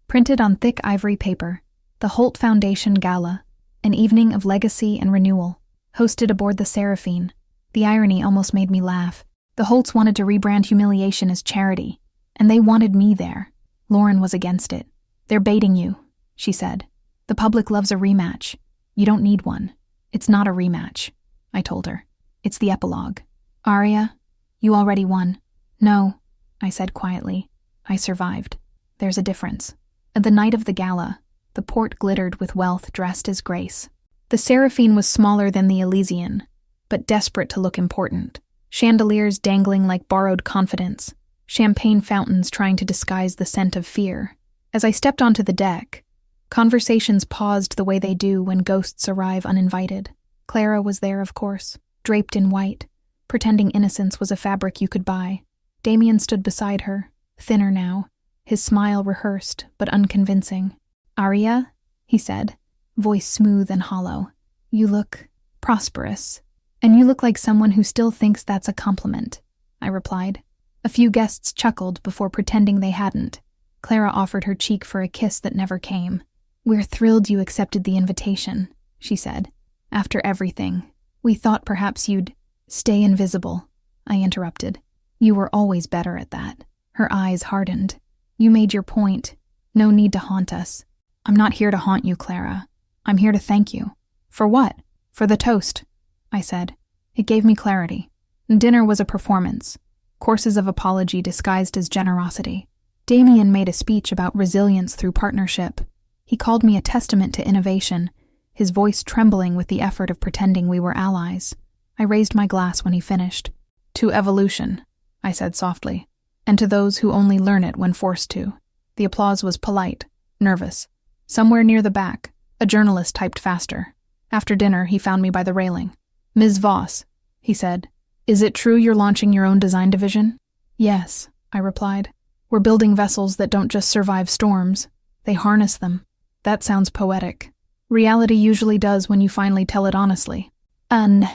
Printed on thick ivory paper, the Holt Foundation Gala, an evening of legacy and renewal, hosted aboard the Seraphine. The irony almost made me laugh. The Holts wanted to rebrand humiliation as charity, and they wanted me there. Lauren was against it. "They're baiting you," she said. "The public loves a rematch. You don't need one." "It's not a rematch," I told her. "It's the epilogue." "Aria, you already won." "No," I said quietly. "I survived. There's a difference." At the night of the gala, the port glittered with wealth dressed as grace. The Seraphine was smaller than the Elysian, but desperate to look important. Chandeliers dangling like borrowed confidence. Champagne fountains trying to disguise the scent of fear. As I stepped onto the deck, conversations paused the way they do when ghosts arrive uninvited. Clara was there, of course, draped in white, pretending innocence was a fabric you could buy. Damien stood beside her, thinner now, his smile rehearsed but unconvincing. "Aria," he said, voice smooth and hollow. "You look prosperous. And you look like someone who still thinks that's a compliment," I replied. A few guests chuckled before pretending they hadn't. Clara offered her cheek for a kiss that never came. "We're thrilled you accepted the invitation," she said. "After everything, we thought perhaps you'd stay invisible," I interrupted. "You were always better at that." Her eyes hardened. "You made your point. No need to haunt us." "I'm not here to haunt you, Clara. I'm here to thank you." "For what?" "For the toast," I said. It gave me clarity. Dinner was a performance. Courses of apology disguised as generosity. Damien made a speech about resilience through partnership. He called me a testament to innovation, his voice trembling with the effort of pretending we were allies. I raised my glass when he finished. "To evolution," I said softly, "and to those who only learn it when forced to." The applause was polite, nervous. Somewhere near the back, a journalist typed faster. After dinner, he found me by the railing. "Ms. Voss," he said, "is it true you're launching your own design division?" "Yes," I replied. "We're building vessels that don't just survive storms, they harness them." "That sounds poetic." "Reality usually does when you finally tell it honestly." And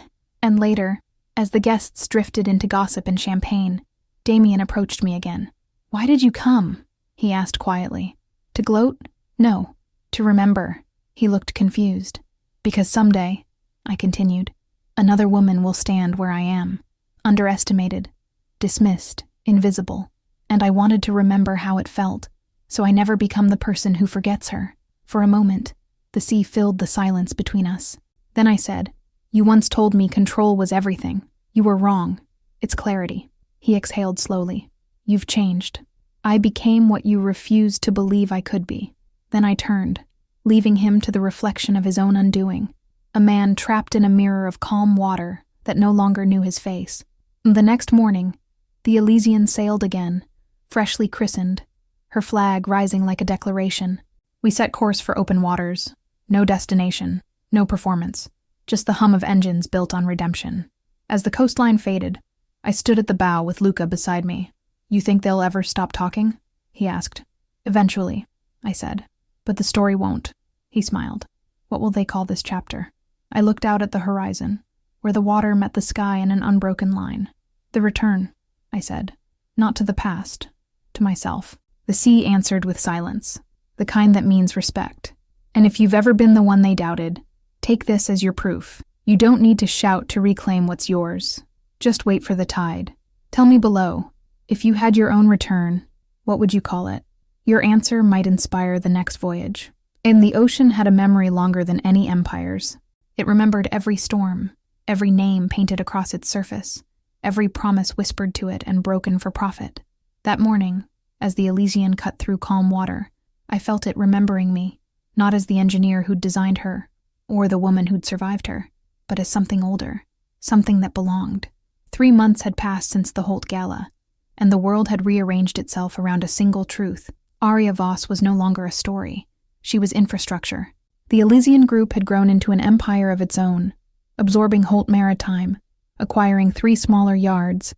later, as the guests drifted into gossip and champagne, Damien approached me again. "Why did you come?" he asked quietly. "To gloat? No. To remember." He looked confused. "Because someday," I continued, "another woman will stand where I am, underestimated, dismissed, invisible, and I wanted to remember how it felt, so I never become the person who forgets her." For a moment, The sea filled the silence between us. Then I said, "You once told me control was everything. You were wrong. It's clarity." He exhaled slowly. "You've changed. I became what you refused to believe I could be." Then I turned, leaving him to the reflection of his own undoing, a man trapped in a mirror of calm water that no longer knew his face. The next morning, the Elysian sailed again, freshly christened, her flag rising like a declaration. We set course for open waters. No destination, no performance, just the hum of engines built on redemption. As the coastline faded, I stood at the bow with Luca beside me. "You think they'll ever stop talking?" he asked. "Eventually," I said. "But the story won't." He smiled. "What will they call this chapter?" I looked out at the horizon, where the water met the sky in an unbroken line. "The return," I said. "Not to the past, to myself." The sea answered with silence, the kind that means respect. And if you've ever been the one they doubted, take this as your proof. You don't need to shout to reclaim what's yours. Just wait for the tide. Tell me below, if you had your own return, what would you call it? Your answer might inspire the next voyage. And the ocean had a memory longer than any empire's. It remembered every storm, every name painted across its surface, every promise whispered to it and broken for profit. That morning, as the Elysian cut through calm water, I felt it remembering me, not as the engineer who'd designed her, or the woman who'd survived her, but as something older, something that belonged. 3 months had passed since the Holt Gala, and the world had rearranged itself around a single truth. Aria Voss was no longer a story. She was infrastructure. The Elysian Group had grown into an empire of its own, absorbing Holt Maritime, acquiring 3 smaller yards,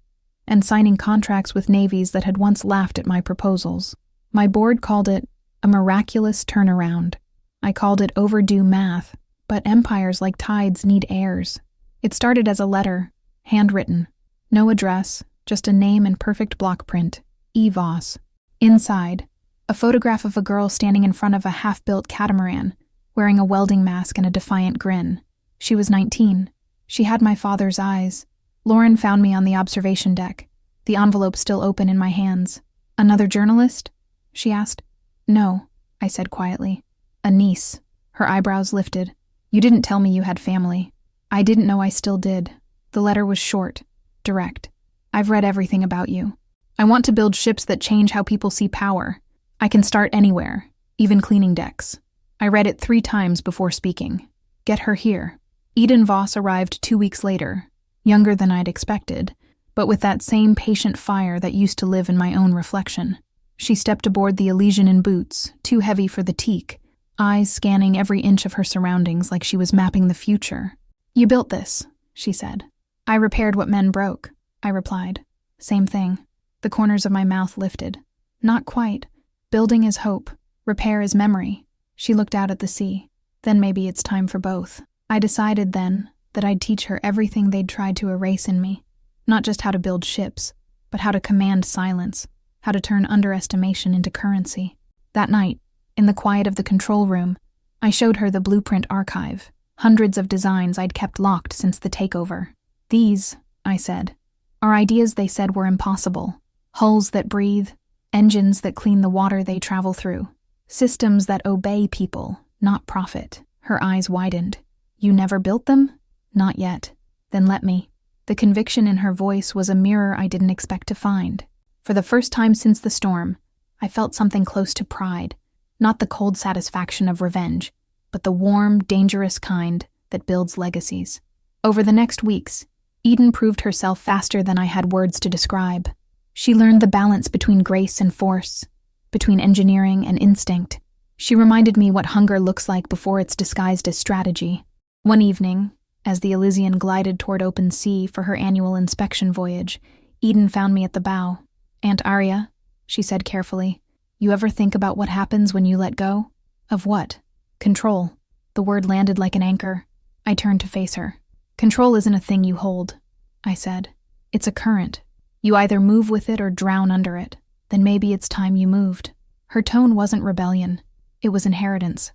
and signing contracts with navies that had once laughed at my proposals. My board called it a miraculous turnaround. I called it overdue math, but empires like tides need heirs. It started as a letter, handwritten. No address, just a name in perfect block print, E. Voss. Inside, a photograph of a girl standing in front of a half-built catamaran, wearing a welding mask and a defiant grin. She was 19. She had my father's eyes. Lauren found me on the observation deck, the envelope still open in my hands. "Another journalist?" she asked. "No," I said quietly. "A niece." Her eyebrows lifted. "You didn't tell me you had family." I didn't know I still did. The letter was short, direct. "I've read everything about you. I want to build ships that change how people see power. I can start anywhere, even cleaning decks." I read it 3 times before speaking. "Get her here." Eden Voss arrived 2 weeks later, younger than I'd expected, but with that same patient fire that used to live in my own reflection. She stepped aboard the Elysian in boots, too heavy for the teak, eyes scanning every inch of her surroundings like she was mapping the future. "You built this," she said. "I repaired what men broke," I replied. "Same thing." The corners of my mouth lifted. "Not quite. Building is hope. Repair is memory." She looked out at the sea. "Then maybe it's time for both." I decided then that I'd teach her everything they'd tried to erase in me. Not just how to build ships, but how to command silence, how to turn underestimation into currency. That night, in the quiet of the control room, I showed her the blueprint archive, hundreds of designs I'd kept locked since the takeover. "These," I said, "are ideas they said were impossible. Hulls that breathe, engines that clean the water they travel through, systems that obey people, not profit." Her eyes widened. "You never built them?" "Not yet." "Then let me." The conviction in her voice was a mirror I didn't expect to find. For the first time since the storm, I felt something close to pride, not the cold satisfaction of revenge, but the warm, dangerous kind that builds legacies. Over the next weeks, Eden proved herself faster than I had words to describe. She learned the balance between grace and force, between engineering and instinct. She reminded me what hunger looks like before it's disguised as strategy. One evening, as the Elysian glided toward open sea for her annual inspection voyage, Eden found me at the bow. "Aunt Aria," she said carefully, "you ever think about what happens when you let go?" "Of what?" "Control." The word landed like an anchor. I turned to face her. "Control isn't a thing you hold," I said. "It's a current. You either move with it or drown under it. Then maybe it's time you moved." Her tone wasn't rebellion. It was inheritance.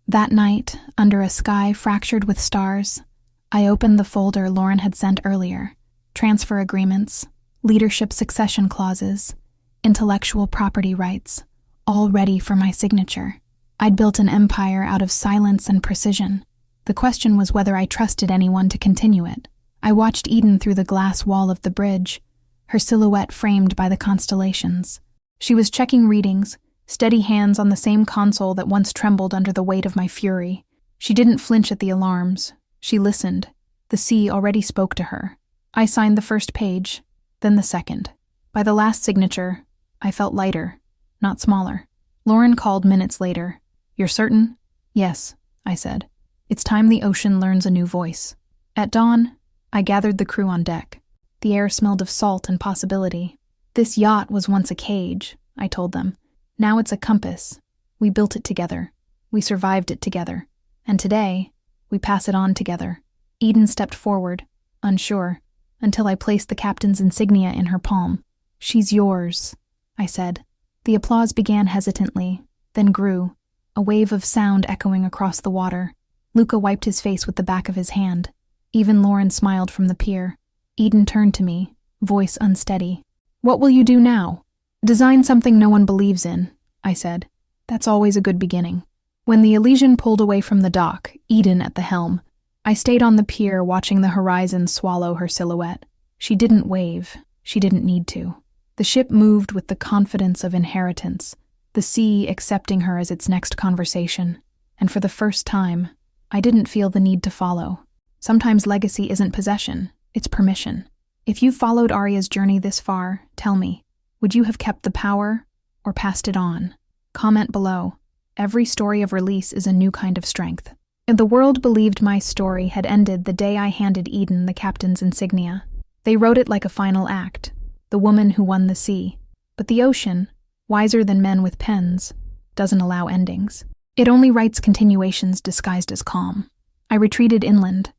That night, under a sky fractured with stars, I opened the folder Lauren had sent earlier. Transfer agreements, leadership succession clauses, intellectual property rights, all ready for my signature. I'd built an empire out of silence and precision. The question was whether I trusted anyone to continue it. I watched Eden through the glass wall of the bridge, her silhouette framed by the constellations. She was checking readings, steady hands on the same console that once trembled under the weight of my fury. She didn't flinch at the alarms. She listened. The sea already spoke to her. I signed the first page, then the second. By the last signature, I felt lighter, not smaller. Lauren called minutes later. "You're certain?" "Yes," I said. "It's time the ocean learns a new voice." At dawn, I gathered the crew on deck. The air smelled of salt and possibility. "This yacht was once a cage," I told them. "Now it's a compass. We built it together. We survived it together. And today, we pass it on together." Eden stepped forward, unsure, until I placed the captain's insignia in her palm. "She's yours," I said. The applause began hesitantly, then grew, a wave of sound echoing across the water. Luca wiped his face with the back of his hand. Even Lauren smiled from the pier. Eden turned to me, voice unsteady. "What will you do now?" "Design something no one believes in," I said. "That's always a good beginning." When the Elysian pulled away from the dock, Eden at the helm, I stayed on the pier watching the horizon swallow her silhouette. She didn't wave. She didn't need to. The ship moved with the confidence of inheritance, the sea accepting her as its next conversation. And for the first time, I didn't feel the need to follow. Sometimes legacy isn't possession, it's permission. If you followed Arya's journey this far, tell me, would you have kept the power or passed it on? Comment below. Every story of release is a new kind of strength. The world believed my story had ended the day I handed Eden the captain's insignia. They wrote it like a final act, the woman who won the sea. But the ocean, wiser than men with pens, doesn't allow endings. It only writes continuations disguised as calm. I retreated inland,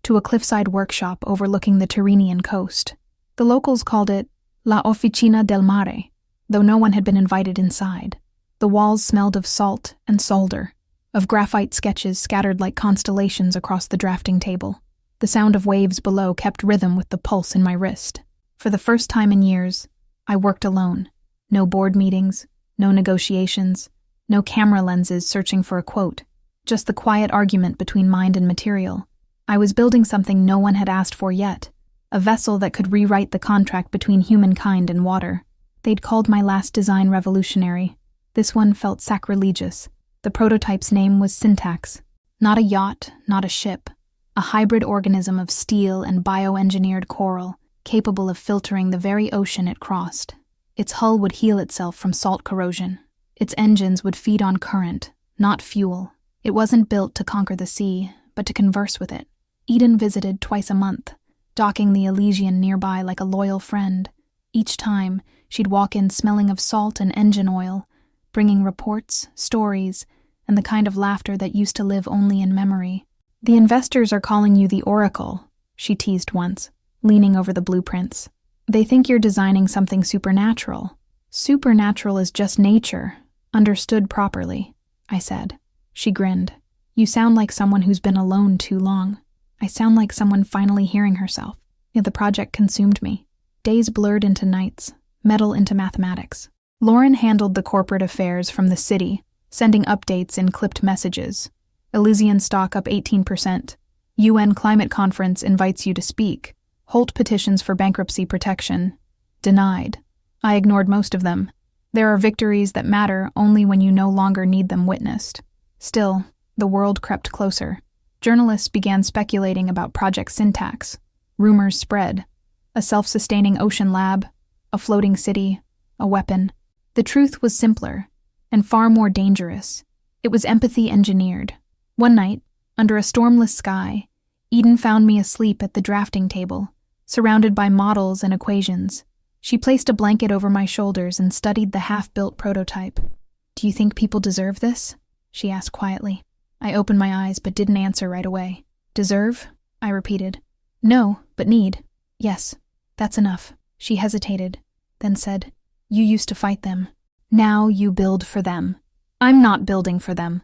to a cliffside workshop overlooking the Tyrrhenian coast. The locals called it La Officina del Mare, though no one had been invited inside. The walls smelled of salt and solder, of graphite sketches scattered like constellations across the drafting table. The sound of waves below kept rhythm with the pulse in my wrist. For the first time in years, I worked alone. No board meetings, no negotiations, no camera lenses searching for a quote, just the quiet argument between mind and material. I was building something no one had asked for yet, a vessel that could rewrite the contract between humankind and water. They'd called my last design revolutionary. This one felt sacrilegious. The prototype's name was Syntax. Not a yacht, not a ship. A hybrid organism of steel and bioengineered coral, capable of filtering the very ocean it crossed. Its hull would heal itself from salt corrosion. Its engines would feed on current, not fuel. It wasn't built to conquer the sea, but to converse with it. Eden visited twice a month, docking the Elysian nearby like a loyal friend. Each time, she'd walk in smelling of salt and engine oil, bringing reports, stories, and the kind of laughter that used to live only in memory. "The investors are calling you the Oracle," she teased once, leaning over the blueprints. "They think you're designing something supernatural." "Supernatural is just nature, understood properly," I said. She grinned. "You sound like someone who's been alone too long." I sound like someone finally hearing herself. Yet the project consumed me. Days blurred into nights, metal into mathematics. Lauren handled the corporate affairs from the city, sending updates in clipped messages. Elysian stock up 18%. UN climate conference invites you to speak. Holt petitions for bankruptcy protection. Denied. I ignored most of them. There are victories that matter only when you no longer need them witnessed. Still, the world crept closer. Journalists began speculating about Project Syntax. Rumors spread. A self-sustaining ocean lab, a floating city, a weapon. The truth was simpler, and far more dangerous. It was empathy engineered. One night, under a stormless sky, Eden found me asleep at the drafting table, surrounded by models and equations. She placed a blanket over my shoulders and studied the half-built prototype. "Do you think people deserve this?" she asked quietly. I opened my eyes but didn't answer right away. "Deserve?" I repeated. "No, but need." "Yes, that's enough." She hesitated, then said, "You used to fight them. Now you build for them." "I'm not building for them,"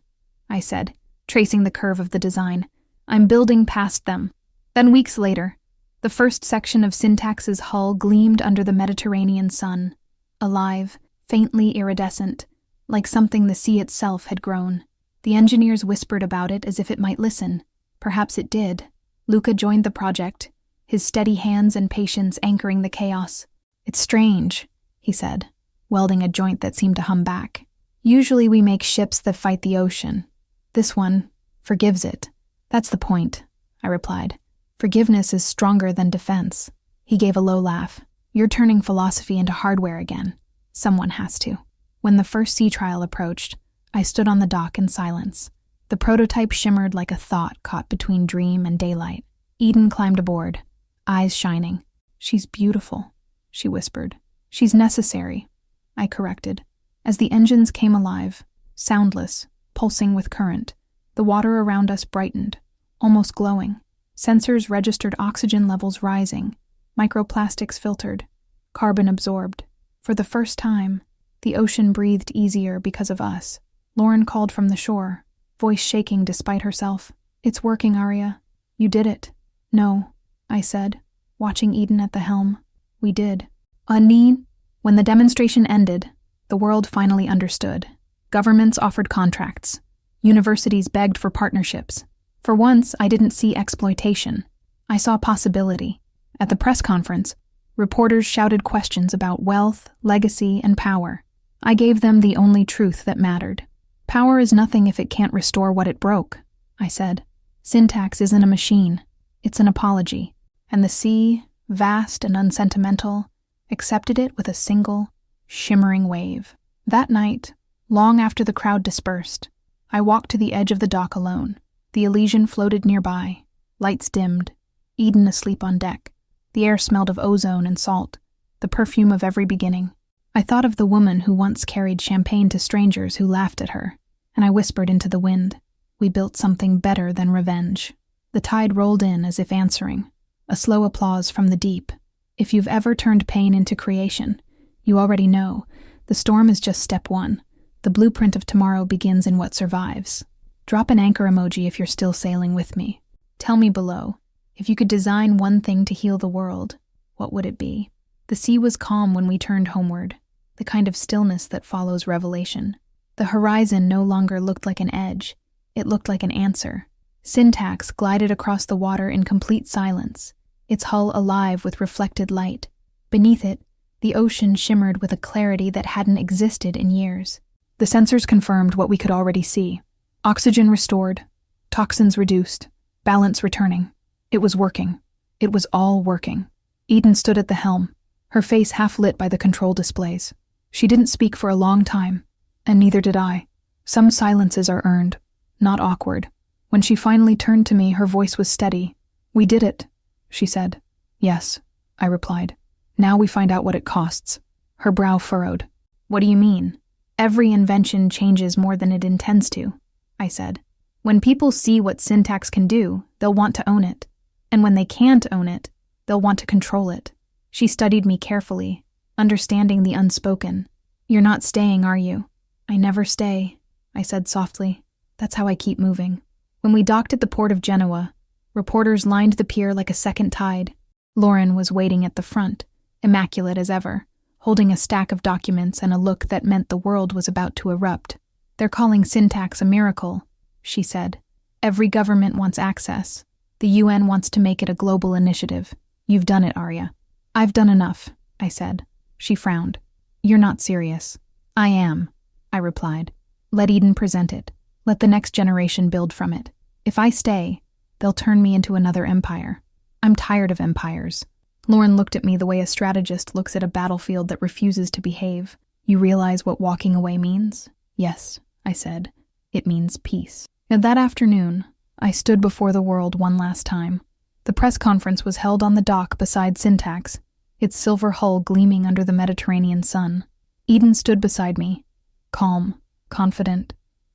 I said, tracing the curve of the design. "I'm building past them." Then weeks later, the first section of Syntax's hull gleamed under the Mediterranean sun. Alive, faintly iridescent, like something the sea itself had grown. The engineers whispered about it as if it might listen. Perhaps it did. Luca joined the project, his steady hands and patience anchoring the chaos. "It's strange," he said, welding a joint that seemed to hum back. "Usually we make ships that fight the ocean. This one forgives it." "That's the point," I replied. "Forgiveness is stronger than defense." He gave a low laugh. "You're turning philosophy into hardware again. Someone has to." When the first sea trial approached, I stood on the dock in silence. The prototype shimmered like a thought caught between dream and daylight. Eden climbed aboard, eyes shining. "She's beautiful," she whispered. "She's necessary," I corrected. As the engines came alive, soundless, pulsing with current, the water around us brightened, almost glowing. Sensors registered oxygen levels rising, microplastics filtered, carbon absorbed. For the first time, the ocean breathed easier because of us. Lauren called from the shore, voice shaking despite herself. "It's working, Arya. You did it." "No," I said, watching Eden at the helm. "We did." "Aneen?" When the demonstration ended, the world finally understood. Governments offered contracts. Universities begged for partnerships. For once, I didn't see exploitation. I saw possibility. At the press conference, reporters shouted questions about wealth, legacy, and power. I gave them the only truth that mattered. "Power is nothing if it can't restore what it broke," I said. "Syntax isn't a machine. It's an apology." And the sea, vast and unsentimental, accepted it with a single, shimmering wave. That night, long after the crowd dispersed, I walked to the edge of the dock alone. The Elysian floated nearby, lights dimmed, Eden asleep on deck. The air smelled of ozone and salt, the perfume of every beginning. I thought of the woman who once carried champagne to strangers who laughed at her, and I whispered into the wind, "We built something better than revenge." The tide rolled in as if answering, a slow applause from the deep. If you've ever turned pain into creation, you already know, the storm is just step one. The blueprint of tomorrow begins in what survives. Drop an anchor emoji if you're still sailing with me. Tell me below, if you could design one thing to heal the world, what would it be? The sea was calm when we turned homeward, the kind of stillness that follows revelation. The horizon no longer looked like an edge, it looked like an answer. Syntax glided across the water in complete silence, its hull alive with reflected light. Beneath it, the ocean shimmered with a clarity that hadn't existed in years. The sensors confirmed what we could already see. Oxygen restored, toxins reduced, balance returning. It was working. It was all working. Eden stood at the helm, her face half lit by the control displays. She didn't speak for a long time, and neither did I. Some silences are earned, not awkward. When she finally turned to me, her voice was steady. "We did it," she said. "Yes," I replied. "Now we find out what it costs." Her brow furrowed. "What do you mean?" "Every invention changes more than it intends to," I said. "When people see what Syntax can do, they'll want to own it. And when they can't own it, they'll want to control it." She studied me carefully, understanding the unspoken. "You're not staying, are you?" "I never stay," I said softly. "That's how I keep moving." When we docked at the port of Genoa, reporters lined the pier like a second tide. Lauren was waiting at the front, immaculate as ever, holding a stack of documents and a look that meant the world was about to erupt. "They're calling Syntax a miracle," she said. "Every government wants access. The UN wants to make it a global initiative. You've done it, Arya." "I've done enough," I said. She frowned. "You're not serious." "I am," I replied. "Let Eden present it. Let the next generation build from it. If I stay, they'll turn me into another empire. I'm tired of empires." Lauren looked at me the way a strategist looks at a battlefield that refuses to behave. "You realize what walking away means?" "Yes," I said. "It means peace." And that afternoon, I stood before the world one last time. The press conference was held on the dock beside Syntax, its silver hull gleaming under the Mediterranean sun. Eden stood beside me, calm, confident,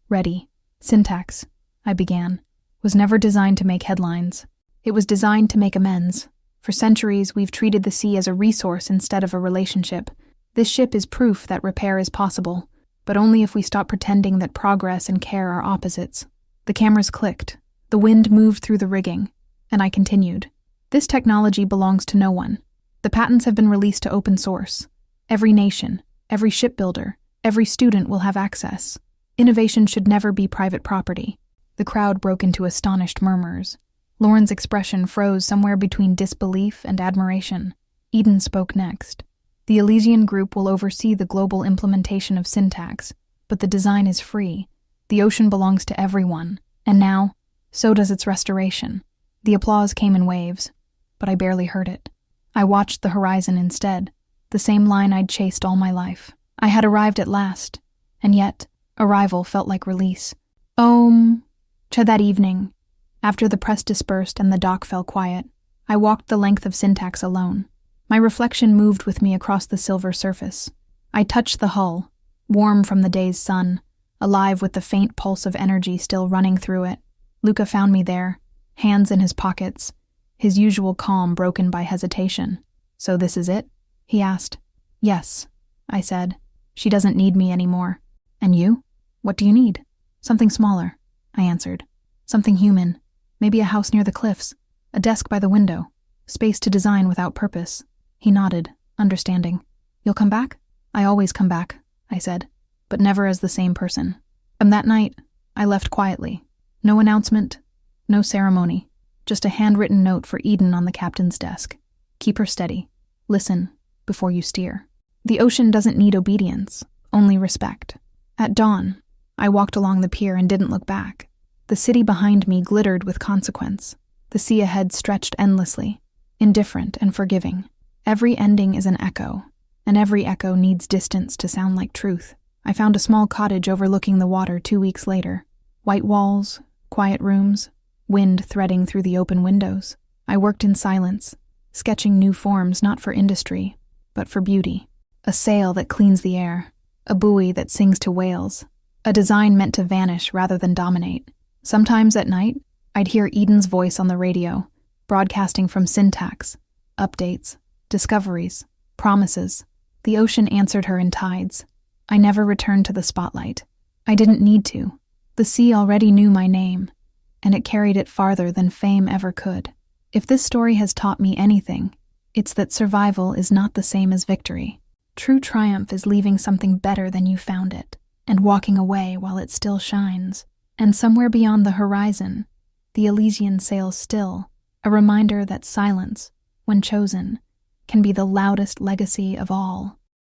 ready. "Syntax," I began, "was never designed to make headlines. It was designed to make amends. For centuries, we've treated the sea as a resource instead of a relationship. This ship is proof that repair is possible, but only if we stop pretending that progress and care are opposites." The cameras clicked. The wind moved through the rigging, and I continued. "This technology belongs to no one. The patents have been released to open source. Every nation, every shipbuilder, Every student will have access. Innovation should never be private property. The crowd broke into astonished murmurs. Lauren's expression froze somewhere between disbelief and admiration. Eden spoke next. The Elysian Group will oversee the global implementation of syntax, but the design is free. The ocean belongs to everyone, and now, so does its restoration. The applause came in waves, but I barely heard it. I watched the horizon instead, the same line I'd chased all my life. I had arrived at last, and yet, arrival felt like release. That evening, after the press dispersed and the dock fell quiet, I walked the length of syntax alone. My reflection moved with me across the silver surface. I touched the hull, warm from the day's sun, alive with the faint pulse of energy still running through it. Luca found me there, hands in his pockets, his usual calm broken by hesitation. "So this is it?" he asked. "Yes," I said. "She doesn't need me anymore." "And you? What do you need?" "Something smaller," I answered. "Something human. Maybe a house near the cliffs, a desk by the window, space to design without purpose." He nodded, understanding. "You'll come back?" "I always come back," I said, "but never as the same person." From that night, I left quietly. No announcement, no ceremony, just a handwritten note for Eden on the captain's desk. "Keep her steady. Listen before you steer." The ocean doesn't need obedience, only respect. At dawn, I walked along the pier and didn't look back. The city behind me glittered with consequence. The sea ahead stretched endlessly, indifferent and forgiving. Every ending is an echo, and every echo needs distance to sound like truth. I found a small cottage overlooking the water 2 weeks later. White walls, quiet rooms, wind threading through the open windows. I worked in silence, sketching new forms not for industry, but for beauty. A sail that cleans the air, a buoy that sings to whales, a design meant to vanish rather than dominate. Sometimes at night, I'd hear Eden's voice on the radio, broadcasting from syntax, updates, discoveries, promises. The ocean answered her in tides. I never returned to the spotlight. I didn't need to. The sea already knew my name, and it carried it farther than fame ever could. If this story has taught me anything, it's that survival is not the same as victory. True triumph is leaving something better than you found it, and walking away while it still shines. And somewhere beyond the horizon, the Elysian sails still, a reminder that silence, when chosen, can be the loudest legacy of all.